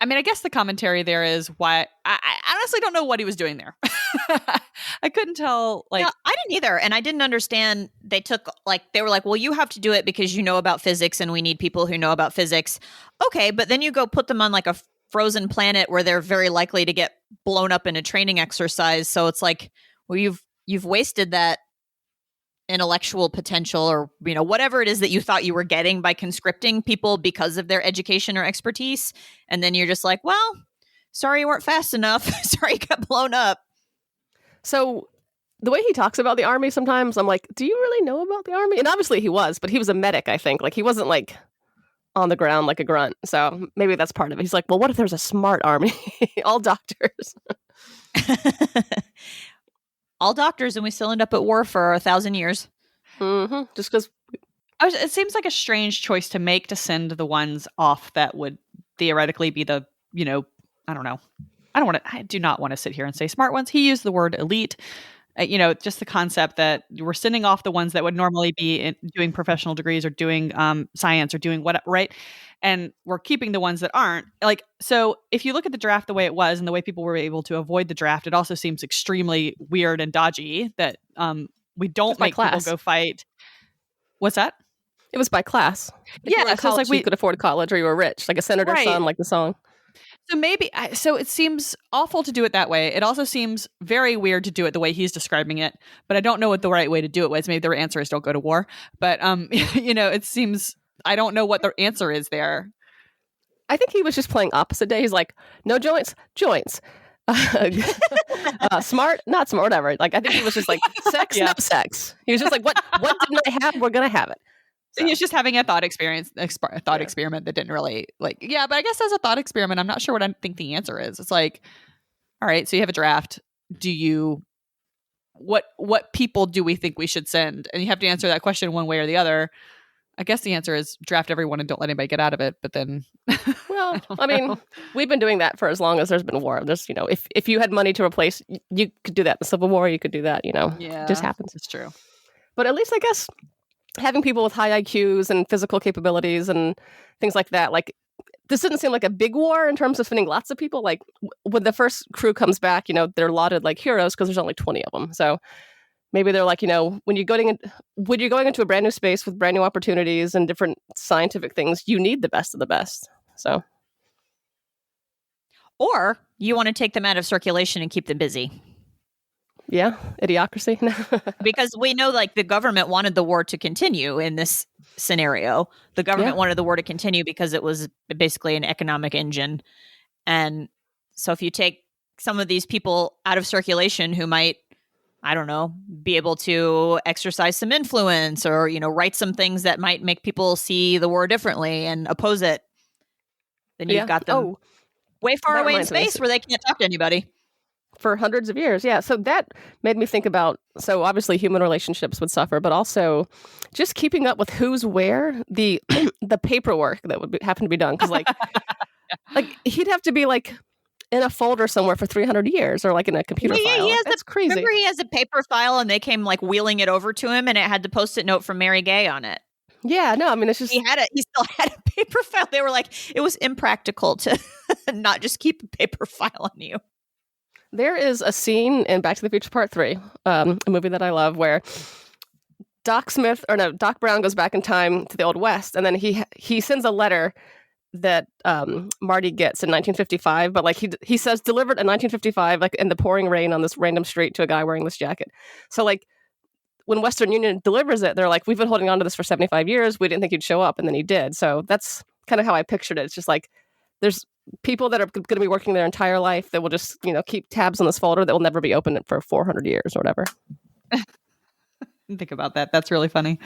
I mean, I guess the commentary there is why I honestly don't know what he was doing there. I couldn't tell. Like, yeah, I didn't either, and I didn't understand. They were like, well, you have to do it because you know about physics, and we need people who know about physics. Okay, but then you go put them on like a frozen planet where they're very likely to get blown up in a training exercise. So it's like, well, you've wasted that intellectual potential, or whatever it is that you thought you were getting by conscripting people because of their education or expertise, and then you're just like, well, sorry you weren't fast enough. Sorry you got blown up. So the way he talks about the army, sometimes I'm like, do you really know about the army? And obviously he was, but he was a medic, I think. Like, he wasn't like on the ground like a grunt. So maybe that's part of it. He's like, well, what if there's a smart army? All doctors. All doctors, and we still end up at war for 1,000 years. Mm-hmm. Just because. It seems like a strange choice to make, to send the ones off that would theoretically be the, I don't know. I do not want to sit here and say smart ones. He used the word elite. Just the concept that we're sending off the ones that would normally be doing professional degrees or doing science or doing what, right? And we're keeping the ones that aren't. Like, so if you look at the draft the way it was and the way people were able to avoid the draft, it also seems extremely weird and dodgy that we don't make people go fight. What's that? It was by class. If you were in so it's college, like you could afford college, or you were rich, like a senator's Right. son, like the song. So maybe, so it seems awful to do it that way. It also seems very weird to do it the way he's describing it, but I don't know what the right way to do it was. Maybe their answer is don't go to war. But, it seems, I don't know what the answer is there. I think he was just playing opposite day. He's like, no joints, joints. Smart, not smart, whatever. Like, I think he was just like, sex, no sex. He was just like, what didn't I have? We're going to have it. So. He was just having a thought experiment that didn't really but I guess as a thought experiment, I'm not sure what I think the answer is. It's like, all right, so you have a draft. What people do we think we should send? And you have to answer that question one way or the other. I guess the answer is draft everyone and don't let anybody get out of it. But then, well, I mean, we've been doing that for as long as there's been war. There's, if you had money to replace, you could do that in the Civil War. You could do that, it just happens. It's true. But at least I guess having people with high IQs and physical capabilities and things like that, like this didn't seem like a big war in terms of sending lots of people. Like when the first crew comes back, they're lauded like heroes because there's only 20 of them. So maybe they're like, when you're going into a brand new space with brand new opportunities and different scientific things, you need the best of the best. So, or you want to take them out of circulation and keep them busy. Yeah, idiocracy. Because we know, like, the government wanted the war to continue in this scenario. The government wanted the war to continue because it was basically an economic engine. And so if you take some of these people out of circulation who might, I don't know, be able to exercise some influence or, write some things that might make people see the war differently and oppose it, then you've got them way far away in space where they can't talk to anybody. For hundreds of years. Yeah. So that made me think about, so obviously human relationships would suffer, but also just keeping up with who's where, the paperwork that would happen to be done. Because like he'd have to be like in a folder somewhere for 300 years or like in a computer file. That's crazy. Remember he has a paper file and they came like wheeling it over to him and it had the Post-it note from Mary Gay on it. Yeah, no, I mean, it's just... He still had a paper file. They were like, it was impractical to not just keep a paper file on you. There is a scene in Back to the Future Part 3, a movie that I love, where Doc Brown goes back in time to the Old West, and then he sends a letter that Marty gets in 1955, but like he says delivered in 1955, like in the pouring rain on this random street to a guy wearing this jacket. So like when Western Union delivers it, they're like, we've been holding on to this for 75 years. We didn't think you'd show up, and then he did. So that's kind of how I pictured it. It's just like there's people that are going to be working their entire life that will just, keep tabs on this folder that will never be opened for 400 years or whatever. Think about that. That's really funny.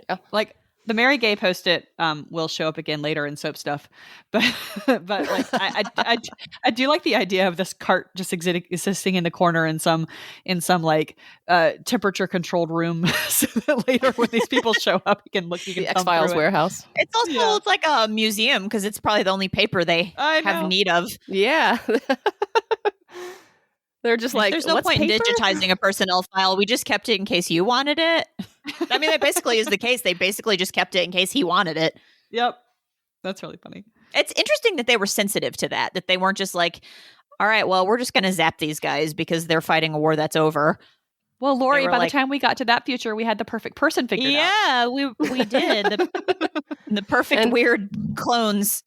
Yeah. Like the Mary Gay Post-it will show up again later in soap stuff, but like I do like the idea of this cart just existing in the corner in some like temperature controlled room, so that later when these people show up, you can the X-Files warehouse. It's also it's like a museum because it's probably the only paper they have need of. Yeah. They're just like, there's no point in digitizing a personnel file. We just kept it in case you wanted it. I mean, that basically is the case. They basically just kept it in case he wanted it. Yep. That's really funny. It's interesting that they were sensitive to that they weren't just like, all right, well, we're just going to zap these guys because they're fighting a war that's over. Well, Lori, by the time we got to that future, we had the perfect person figured out. Yeah, we did. The perfect weird clones.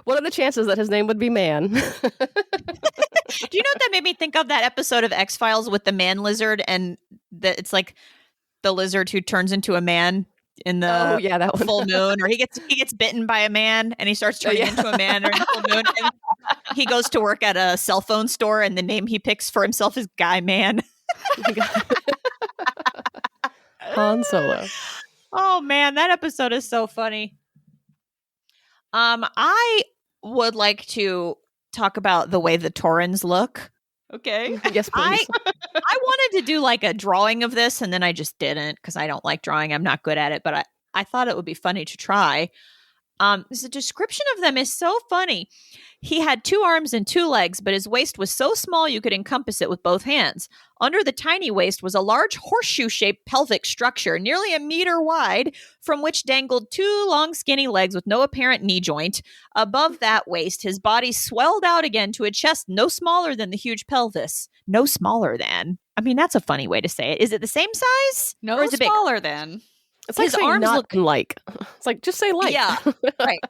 What are the chances that his name would be Man? Do you know what that made me think of? That episode of X-Files with the man lizard, and it's like the lizard who turns into a man in the that one. full moon, or he gets bitten by a man and he starts turning into a man or in the full moon. And he goes to work at a cell phone store, and the name he picks for himself is Guy Man. Han Solo. Oh man, that episode is so funny. I would like to talk about the way the Taurans look. Okay. Yes, please. I wanted to do like a drawing of this, and then I just didn't because I don't like drawing. I'm not good at it, but I thought it would be funny to try. The description of them is so funny. He had 2 arms and 2 legs, but his waist was so small you could encompass it with both hands. Under the tiny waist was a large horseshoe-shaped pelvic structure, nearly a meter wide, from which dangled 2 long, skinny legs with no apparent knee joint. Above that waist, his body swelled out again to a chest no smaller than the huge pelvis. No smaller than. I mean, that's a funny way to say it. Is it the same size? No, or is it smaller than. It's like His saying arms not look- and like. It's like, just say like. Yeah, right.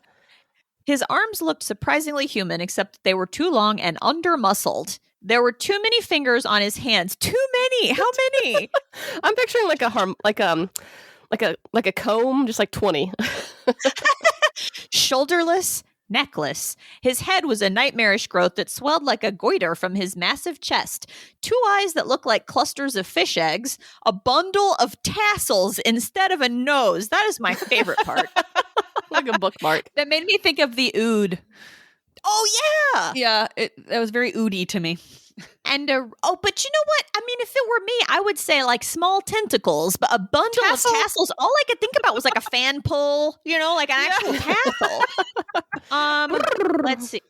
His arms looked surprisingly human, except that they were too long and under-muscled. There were too many fingers on his hands. Too many. How many? I'm picturing like a comb, just like 20. Shoulderless, necklace. His head was a nightmarish growth that swelled like a goiter from his massive chest. 2 eyes that looked like clusters of fish eggs. A bundle of tassels instead of a nose. That is my favorite part. Like a bookmark. That made me think of the ood. Oh, yeah. Yeah, that was very oody to me. And but you know what? I mean, if it were me, I would say like small tentacles, but a bundle of tassels. All I could think about was like a fan pull, like an actual tassel. Let's see.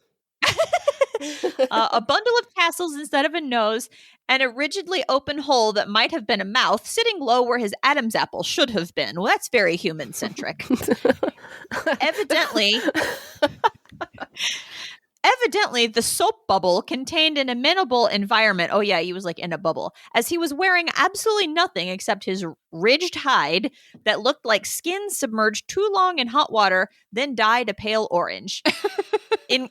A bundle of tassels instead of a nose, and a rigidly open hole that might have been a mouth sitting low where his Adam's apple should have been. Well, that's very human-centric. Evidently, the soap bubble contained an amenable environment. Oh, yeah, he was like in a bubble. As he was wearing absolutely nothing except his ridged hide that looked like skin submerged too long in hot water, then dyed a pale orange. In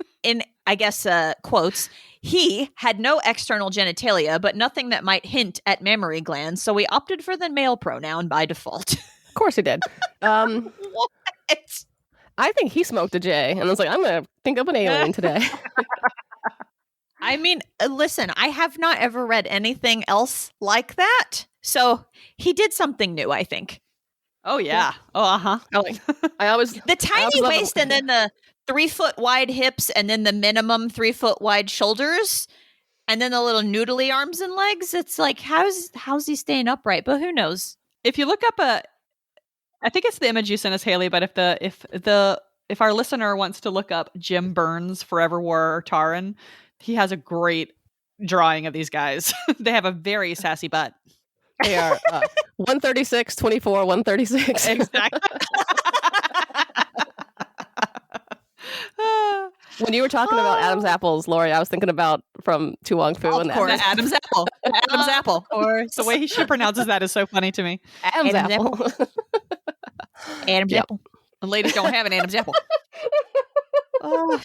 I guess, quotes, he had no external genitalia, but nothing that might hint at mammary glands, so we opted for the male pronoun by default. Of course he did. What? I think he smoked a J, and I was like, I'm going to think of an alien today. I mean, listen, I have not ever read anything else like that, so he did something new, I think. Oh, yeah. Oh, uh-huh. I always... The tiny waist and then the 3-foot wide hips and then the minimum 3-foot wide shoulders and then the little noodly arms and legs. It's like, how's he staying upright? But who knows? If you look up I think it's the image you sent us, Haley, but if our listener wants to look up Jim Burns Forever War Taran, he has a great drawing of these guys. They have a very sassy butt. They are 136, 24, 136. Exactly. When you were talking about Adam's apples, Lori, I was thinking about from Tu Wong Fu. Of course. The Adam's apple. The Adam's apple. Of course. The way she pronounces that is so funny to me. Adam's apple. Adam's apple. And ladies don't have an Adam's apple. Oh,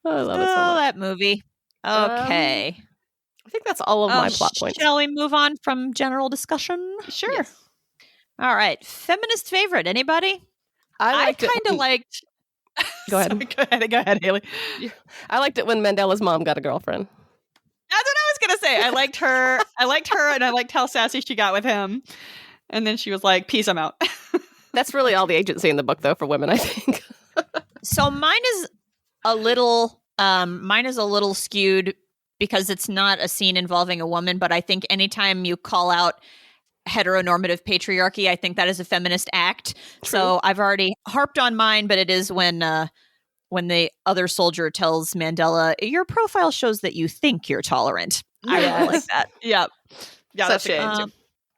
I love it so much. That movie. Okay. I think that's all of my plot points. Shall we move on from general discussion? Sure. Yes. All right. Feminist favorite. Anybody? I kind of liked... Go ahead. Sorry, go ahead, Haley. I liked it when Mandela's mom got a girlfriend. That's what I was gonna say. I liked her, and I liked how sassy she got with him. And then she was like, "Peace, I'm out." That's really all the agency in the book, though, for women, I think. So mine is a little skewed because it's not a scene involving a woman. But I think anytime you call out heteronormative patriarchy, I think that is a feminist act. True. So I've already harped on mine, but it is when the other soldier tells Mandela, "Your profile shows that you think you're tolerant." I really like that. Yeah, that's Such a- good.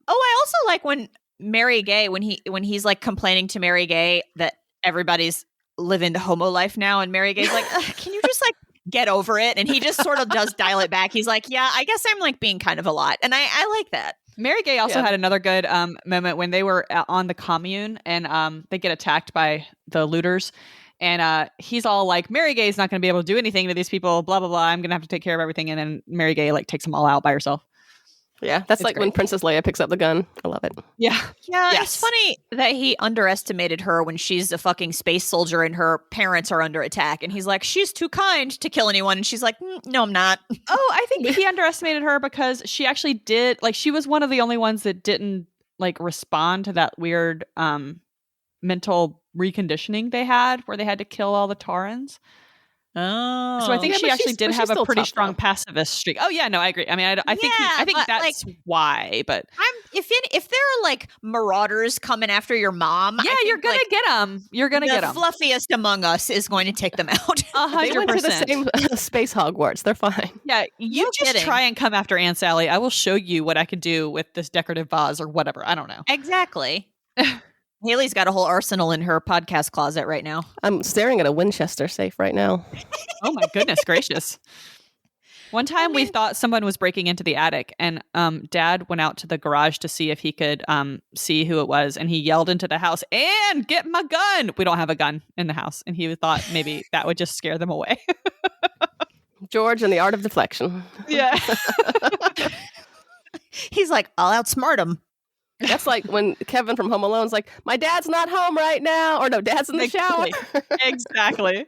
I also like when Mary Gay, when he's like complaining to Mary Gay that everybody's living the homo life now, and Mary Gay's like, "Can you just like get over it?" And he just sort of does dial it back. He's like, "Yeah, I guess I'm like being kind of a lot," and I like that. Mary Gay also had another good moment when they were on the commune and they get attacked by the looters. And he's all like, Mary Gay's not going to be able to do anything to these people, blah, blah, blah. I'm going to have to take care of everything. And then Mary Gay like takes them all out by herself. Yeah, that's It's like great. when Princess Leia picks up the gun. I love it. Yeah. Yeah, Yes. It's funny that he underestimated her when she's a fucking space soldier and her parents are under attack. And he's like, she's too kind to kill anyone. And she's like, no, I'm not. Oh, I think he underestimated her because she actually did, like, she was one of the only ones that didn't like respond to that weird mental reconditioning they had where they had to kill all the Tarans. Oh. So I think Yeah, she but actually she's- did but have she's a still pretty tough, strong though. pacifist streak. Oh yeah, no, I agree. I mean, I think Yeah, think but, that's why. But if there are like marauders coming after your mom, yeah, I think, you're gonna like, get them. You're gonna get the them. fluffiest among us is going to take them out. They went to the 100%. same space Hogwarts. They're fine. Yeah, you No just kidding. try and come after Aunt Sally. I will show you what I could do with this decorative vase or whatever. I don't know. Exactly. Haley's got a whole arsenal in her podcast closet right now. I'm staring at a Winchester safe right now. Oh my goodness gracious. One time we thought someone was breaking into the attic, and Dad went out to the garage to see if he could see who it was, and he yelled into the house, "And get my gun!" We don't have a gun in the house, and he thought maybe that would just scare them away. George and the art of deflection. Yeah. He's like, I'll outsmart him. That's like when Kevin from Home Alone's like, my dad's not home right now. Or no, dad's in the shower. Exactly.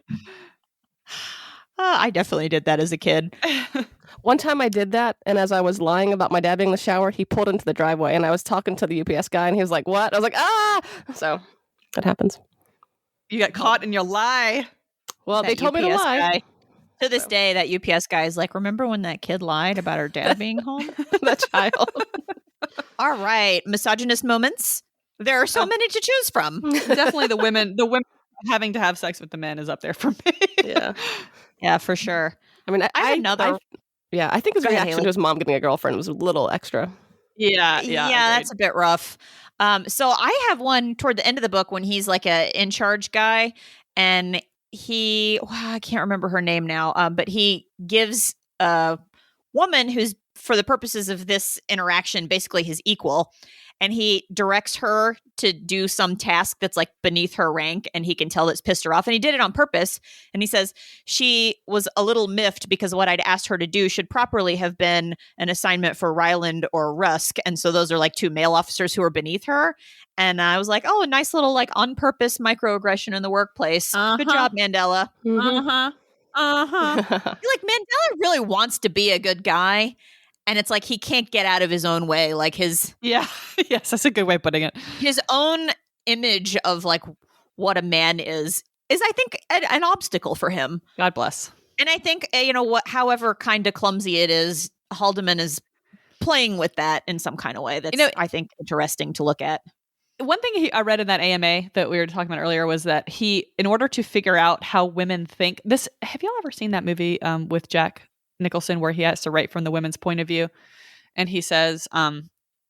I definitely did that as a kid. One time I did that, and as I was lying about my dad being in the shower, he pulled into the driveway, and I was talking to the UPS guy, and he was like, what? I was like, ah! So, that happens. You got caught in your lie. Well, they told me to lie. Guy. To this day, that UPS guy is like, remember when that kid lied about her dad being home? That child. All right. Misogynist moments. There are so many to choose from. Definitely the women having to have sex with the men is up there for me. Yeah. Yeah, for sure. I mean, I have another. I think his Go ahead, reaction Haley. to his mom getting a girlfriend was a little extra. Yeah, That's a bit rough. So I have one toward the end of the book when he's like a in charge guy, and I can't remember her name now, but he gives a woman who's, for the purposes of this interaction, basically his equal, and he directs her to do some task that's like beneath her rank, and he can tell that's pissed her off, and he did it on purpose. And he says she was a little miffed because what I'd asked her to do should properly have been an assignment for Ryland or Rusk, and so those are like two male officers who are beneath her. And I was like, oh, a nice little like on purpose microaggression in the workplace. Good job, Mandela. Mhm. Like Mandela really wants to be a good guy, and it's like he can't get out of his own way. Like yes, that's a good way of putting it. his own image of like what a man is I think an obstacle for him. God bless. And I think however kind of clumsy it is, Haldeman is playing with that in some kind of way that's I think interesting to look at. One thing I read in that AMA that we were talking about earlier was that in order to figure out how women think, have y'all ever seen that movie with Jack Nicholson where he has to write from the women's point of view? And he says, I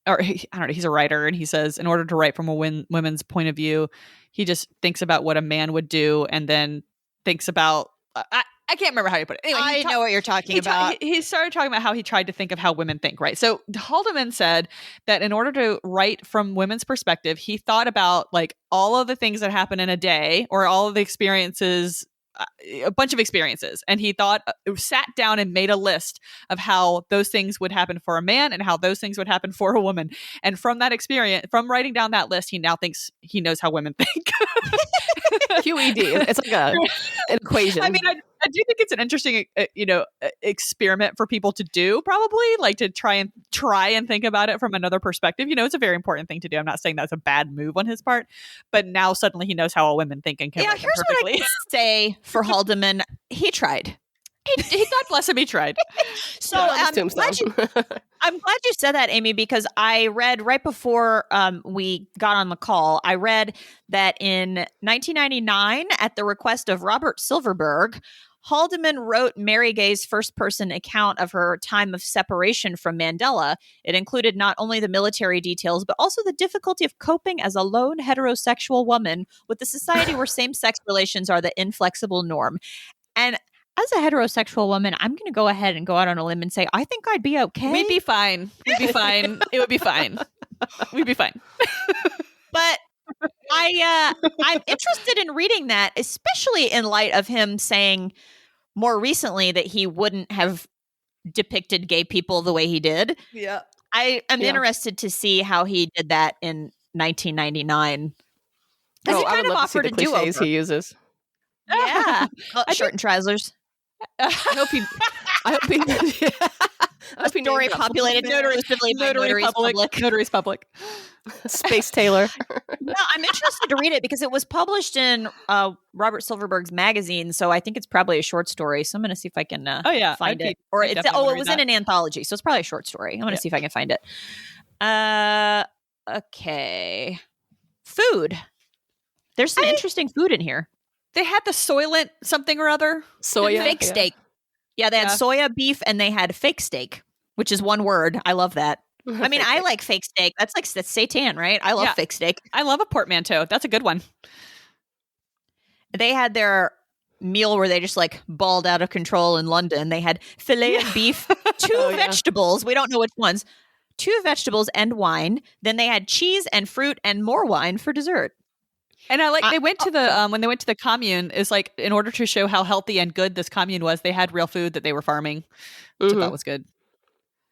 don't know, he's a writer, and he says, in order to write from a women's point of view, he just thinks about what a man would do, and then thinks about, I can't remember how you put it. Anyway, I know what you're talking about. He started talking about how he tried to think of how women think, right? So Haldeman said that in order to write from women's perspective, he thought about like all of the things that happen in a day, or all of the experiences, a bunch of experiences. And he sat down and made a list of how those things would happen for a man and how those things would happen for a woman. And from that experience, from writing down that list, he now thinks he knows how women think. QED. It's like an equation. I mean, I do think it's an interesting, experiment for people to do, probably, like to try and think about it from another perspective. It's a very important thing to do. I'm not saying that's a bad move on his part, but now suddenly he knows how a women think and can write them perfectly. Here's what I can say for Haldeman. He tried. He God bless him, he tried. So I'm glad you said that, Amy, because I read right before we got on the call, I read that in 1999, at the request of Robert Silverberg, Haldeman wrote Mary Gay's first-person account of her time of separation from Mandela. It included not only the military details, but also the difficulty of coping as a lone heterosexual woman with a society where same-sex relations are the inflexible norm. And as a heterosexual woman, I'm going to go ahead and go out on a limb and say, I think I'd be okay. We'd be fine. It would be fine. We'd be fine. But I'm interested in reading that, especially in light of him saying more recently that he wouldn't have depicted gay people the way he did. Yeah. I am interested to see how he did that in 1999. Does he kind of offer to do cliches he uses? Yeah. Shirt and trousers. I hope he Story populated Notary's Public. Space Taylor. No, I'm interested to read it because it was published in Robert Silverberg's magazine, so I think it's probably a short story. So I'm going to see if I can find it. Or it was in an anthology, so it's probably a short story. I'm going to see if I can find it. Okay. Food. There's some interesting food in here. They had the Soylent something or other. Soya. Fake steak. Yeah, they had soya beef and they had fake steak, which is one word. I love that. I mean, I like fake steak. That's seitan, right? I love fake steak. I love a portmanteau. That's a good one. They had their meal where they just like balled out of control in London. They had filet of beef, two vegetables. We don't know which ones. 2 vegetables and wine. Then they had cheese and fruit and more wine for dessert. And I like they went to the when they went to the commune, is like in order to show how healthy and good this commune was, they had real food that they were farming, which I thought was good.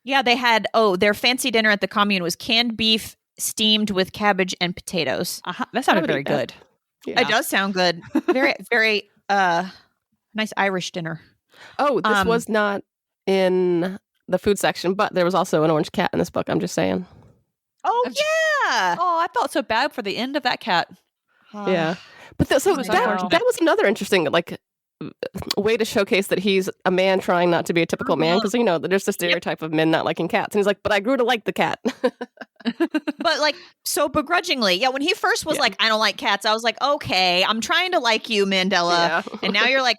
Yeah, they had their fancy dinner at the commune was canned beef steamed with cabbage and potatoes. That sounded very good. Yeah. It does sound good. Very, very nice Irish dinner. Oh, this was not in the food section, but there was also an orange cat in this book. I'm just saying. Oh, yeah. Oh, I felt so bad for the end of that cat. Yeah. But that was another interesting, like, way to showcase that he's a man trying not to be a typical man. Because, you know, there's the stereotype of men not liking cats. And he's like, but I grew to like the cat. But, like, so begrudgingly. Yeah, when he first was like, I don't like cats, I was like, okay, I'm trying to like you, Mandela. Yeah. And now you're like,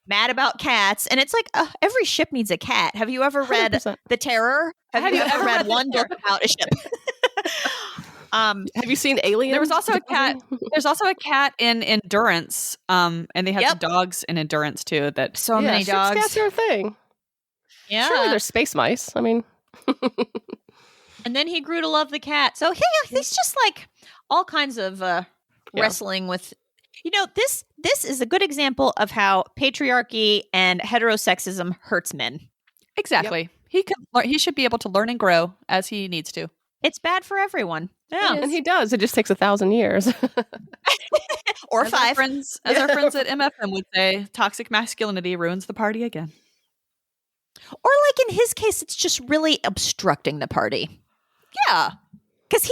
mad about cats. And it's like, every ship needs a cat. Have you ever read 100%. The Terror? Have you ever read one book about a ship? Have you seen Alien? There was also a cat. There's also a cat in Endurance. And they had some dogs in Endurance too. That so many dogs. Cats are a thing. Yeah. Surely there's space mice. I mean. And then he grew to love the cat. So he's just like all kinds of wrestling with. You know, this is a good example of how patriarchy and heterosexism hurts men. Exactly. Yep. He should be able to learn and grow as he needs to. It's bad for everyone. Yeah, and he does. It just takes 1,000 years, or as 5. As our friends at MFM would say, toxic masculinity ruins the party again. Or like in his case, it's just really obstructing the party. Yeah, because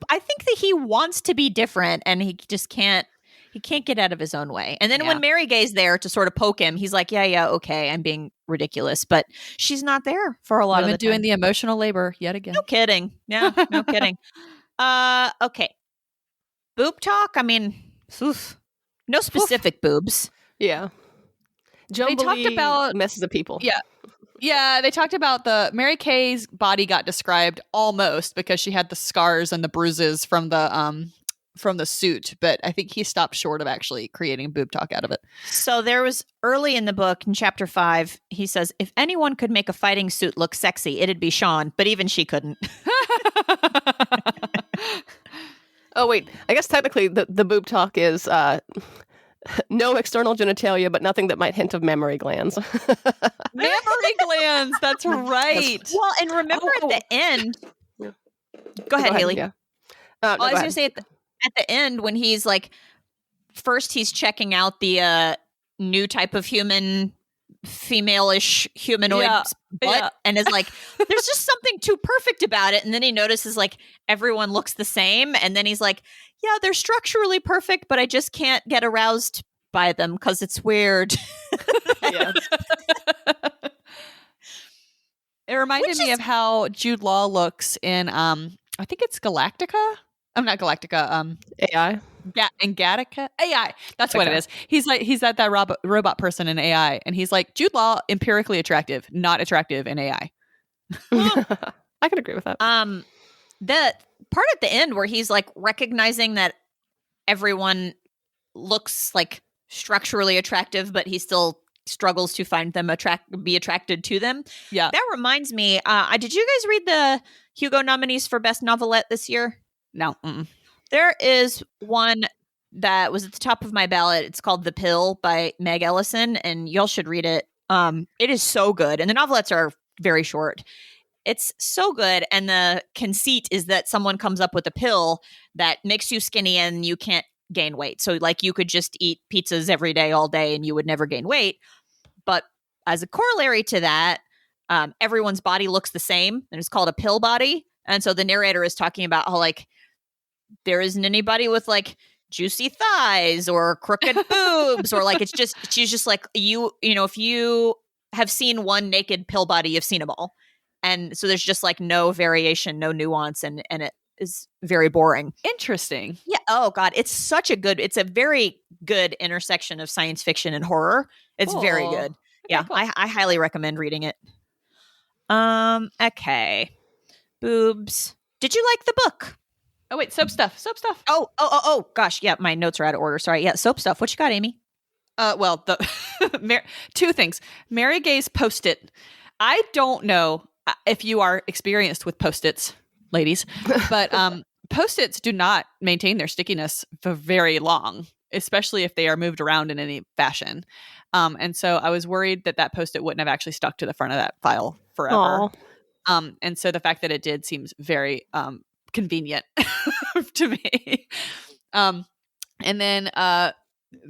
I think that he wants to be different, and he just can't. He can't get out of his own way. And then when Mary Gay's there to sort of poke him, he's like, yeah, okay, I'm being ridiculous. But she's not there for a lot of the time. Doing the emotional labor yet again. No kidding. Yeah, no kidding. Okay. Boob talk? I mean, no specific boobs. Yeah. They talked about messes of people. Yeah. Yeah, they talked about Mary Kay's body got described almost because she had the scars and the bruises from the suit, but I think he stopped short of actually creating boob talk out of it. So there was early in the book, in chapter 5, he says, if anyone could make a fighting suit look sexy, it'd be Sean, but even she couldn't. Oh, wait. I guess technically the boob talk is no external genitalia, but nothing that might hint of mammary glands. Mammary glands. That's right. Well, and remember at the end. Yeah. Go ahead, Haley. Yeah. I was going to say at the end, when he's like, first he's checking out the new type of female-ish humanoid butt, and is like, there's just something too perfect about it. And then he notices like everyone looks the same, and then he's like, yeah, they're structurally perfect, but I just can't get aroused by them because it's weird. It reminded me of how Jude Law looks in I think it's Galactica. I'm not Galactica. AI. In Gattaca. AI. That's what it is. He's that robot person in AI, and he's like, Jude Law, empirically attractive, not attractive in AI. I can agree with that. The part at the end where he's like recognizing that everyone looks like structurally attractive, but he still struggles to find them be attracted to them. Yeah. That reminds me, did you guys read the Hugo nominees for Best Novelette this year? No. There is one that was at the top of my ballot. It's called The Pill by Meg Ellison, and y'all should read it. It is so good. And the novelettes are very short. It's so good. And the conceit is that someone comes up with a pill that makes you skinny and you can't gain weight. So like you could just eat pizzas every day, all day, and you would never gain weight. But as a corollary to that, everyone's body looks the same, and it's called a pill body. And so the narrator is talking about how like there isn't anybody with like juicy thighs or crooked boobs, or like she's just like, you know, if you have seen one naked pill body, you've seen them all. And so there's just like no variation, no nuance, and it is very boring. Interesting. Yeah. Oh God. It's a very good intersection of science fiction and horror. It's very good. Yeah. Cool. I highly recommend reading it. Okay. Boobs. Did you like the book? Oh wait, soap stuff. Oh, gosh. Yeah. My notes are out of order. Sorry. Yeah. Soap stuff. What you got, Amy? Well, two things. Mary Gay's Post-it. I don't know if you are experienced with Post-its, ladies, but Post-its do not maintain their stickiness for very long, especially if they are moved around in any fashion. And so I was worried that Post-it wouldn't have actually stuck to the front of that file forever. And so the fact that it did seems very convenient to me. And then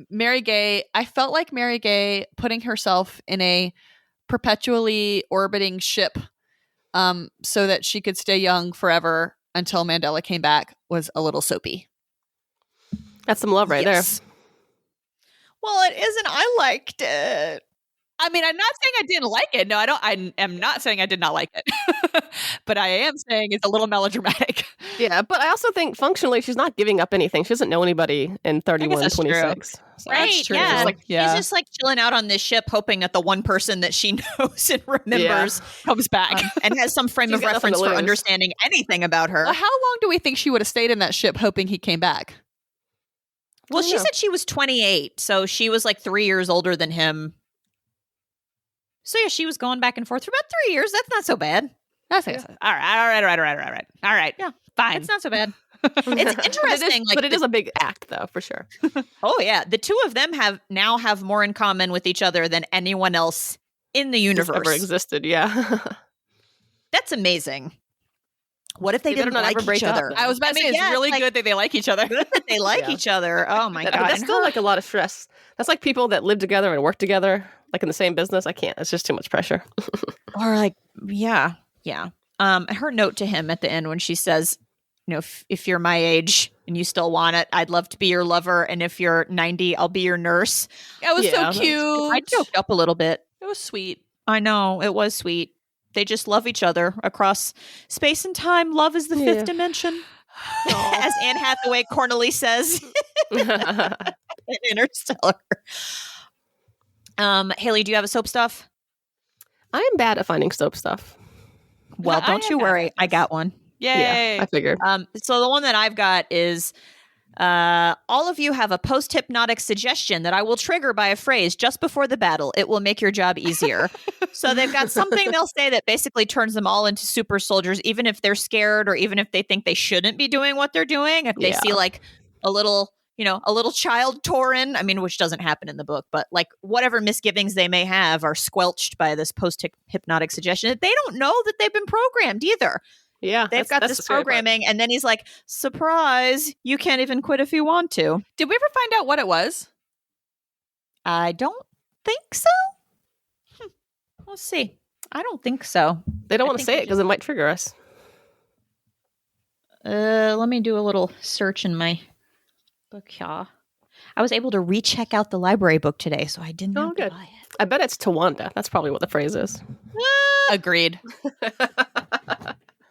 Mary Gay, I felt like Mary Gay putting herself in a perpetually orbiting ship so that she could stay young forever until Mandela came back was a little soapy. That's some love right there. Well, it isn't. I liked it. I mean, I'm not saying I didn't like it. No, I don't. I am not saying I did not like it. But I am saying it's a little melodramatic. Yeah, but I also think functionally she's not giving up anything. She doesn't know anybody in 3126. So Right, that's true. yeah. Yeah. She's just like chilling out on this ship, hoping that the one person that she knows and remembers comes back and has some frame She's of got nothing reference to for lose. understanding anything about her. Well, how long do we think she would have stayed in that ship hoping he came back? Well, she know. said she was 28, so she was like 3 years older than him. So yeah, she was going back and forth for about 3 years. That's not so bad. That's all right. Yeah, Fine. it's not so bad. It's interesting. But it is a big act, though, for sure. Oh yeah, the two of them have more in common with each other than anyone else in the universe. Ever existed, yeah. That's amazing. What if they better didn't not like ever break each up, other? though. I was about to say, it's yeah, really like, good that they like each other. good that they like Yeah. each other. Oh my But god, that's and still her- like a lot of stress. That's like people that live together and work together, like in the same business. I can't. It's just too much pressure. or like yeah. And her note to him at the end when she says, you know, if you're my age and you still want it, I'd love to be your lover, and if you're 90, I'll be your nurse. It was Yeah, so that was cute. cute. I joked up a little bit. It was sweet. I know, it was sweet. They just love each other across space and time. Love is the fifth Yeah. dimension. As Anne Hathaway cornily says in Interstellar. Haley, do you have a soap stuff? I am bad at finding soap stuff. Well, I don't you have worry. it. I got one. Yay. Yeah, I figured. So the one that I've got is all of you have a post-hypnotic suggestion that I will trigger by a phrase just before the battle. It will make your job easier. So they've got something they'll say that basically turns them all into super soldiers, even if they're scared or even if they think they shouldn't be doing what they're doing. If they Yeah. see like a little child Torin, I mean, which doesn't happen in the book, but like whatever misgivings they may have are squelched by this post-hypnotic suggestion. They don't know that they've been programmed either. Yeah, They've got that's this the scary part. programming, and then he's like, surprise, you can't even quit if you want to. Did we ever find out what it was? I don't think so. We'll see. I don't think so. They don't I want to think say we it because it might trigger us. Let me do a little search in my book here. I was able to recheck out the library book today, so I didn't have to good. buy it. I bet it's Tawanda. That's probably what the phrase is. Agreed.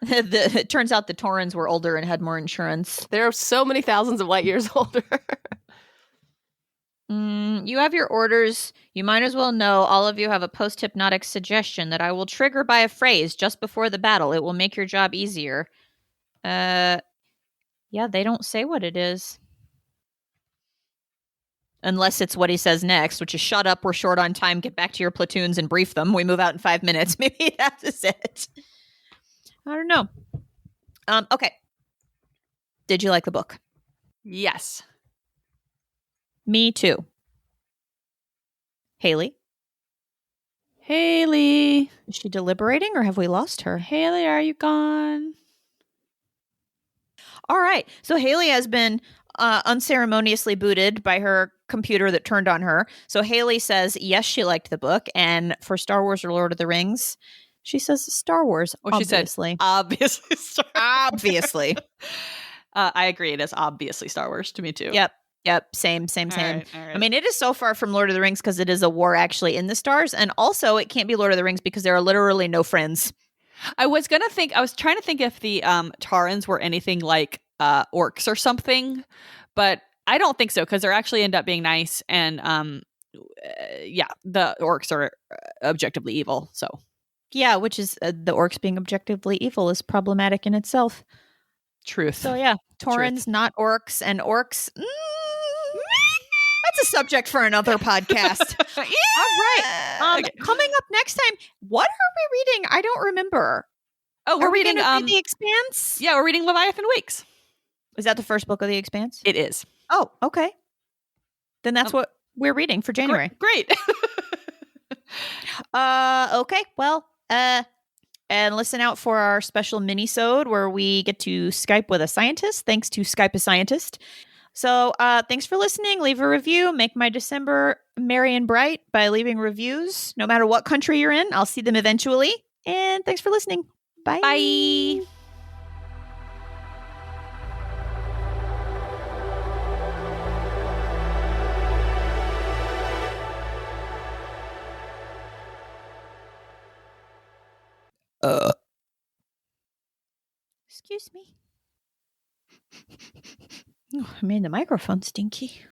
It turns out the Torrens were older and had more insurance. There are so many thousands of light years older. You have your orders. You might as well know all of you have a post-hypnotic suggestion that I will trigger by a phrase just before the battle. It will make your job easier. Yeah, they don't say what it is. Unless it's what he says next, which is shut up, we're short on time, get back to your platoons and brief them. We move out in 5 minutes. Maybe that is it. I don't know. Okay. Did you like the book? Yes. Me too. Haley? Haley. Is she deliberating or have we lost her? Haley, are you gone? All right. So Haley has been unceremoniously booted by her computer that turned on her. So Haley says, yes, she liked the book. And for Star Wars or Lord of the Rings, she says Star Wars. Oh, she said, obviously. obviously Star Wars. Obviously. I agree. It is obviously Star Wars to me, too. Yep. Same. All right. I mean, it is so far from Lord of the Rings because it is a war actually in the stars. And also, it can't be Lord of the Rings because there are literally no friends. I was trying to think if the Taurans were anything like orcs or something, but I don't think so because they actually end up being nice. And the orcs are objectively evil. So, Yeah, which is the orcs being objectively evil is problematic in itself. truth. So, yeah, Taurans, not orcs, and orcs. That's a subject for another podcast. Yeah. All right. Okay. Coming up next time, what are we reading? I don't remember. Oh, we're Are we reading. gonna read The Expanse? Yeah, we're reading Leviathan Wakes. Is that the first book of The Expanse? It is. Oh, okay. Then that's what we're reading for January. Great. Okay. Well, and listen out for our special mini-sode where we get to Skype with a scientist. Thanks to Skype a Scientist. So thanks for listening. Leave a review. Make my December merry and bright by leaving reviews. No matter what country you're in, I'll see them eventually. And thanks for listening. Bye. Bye. Excuse me. Oh, I made the microphone stinky.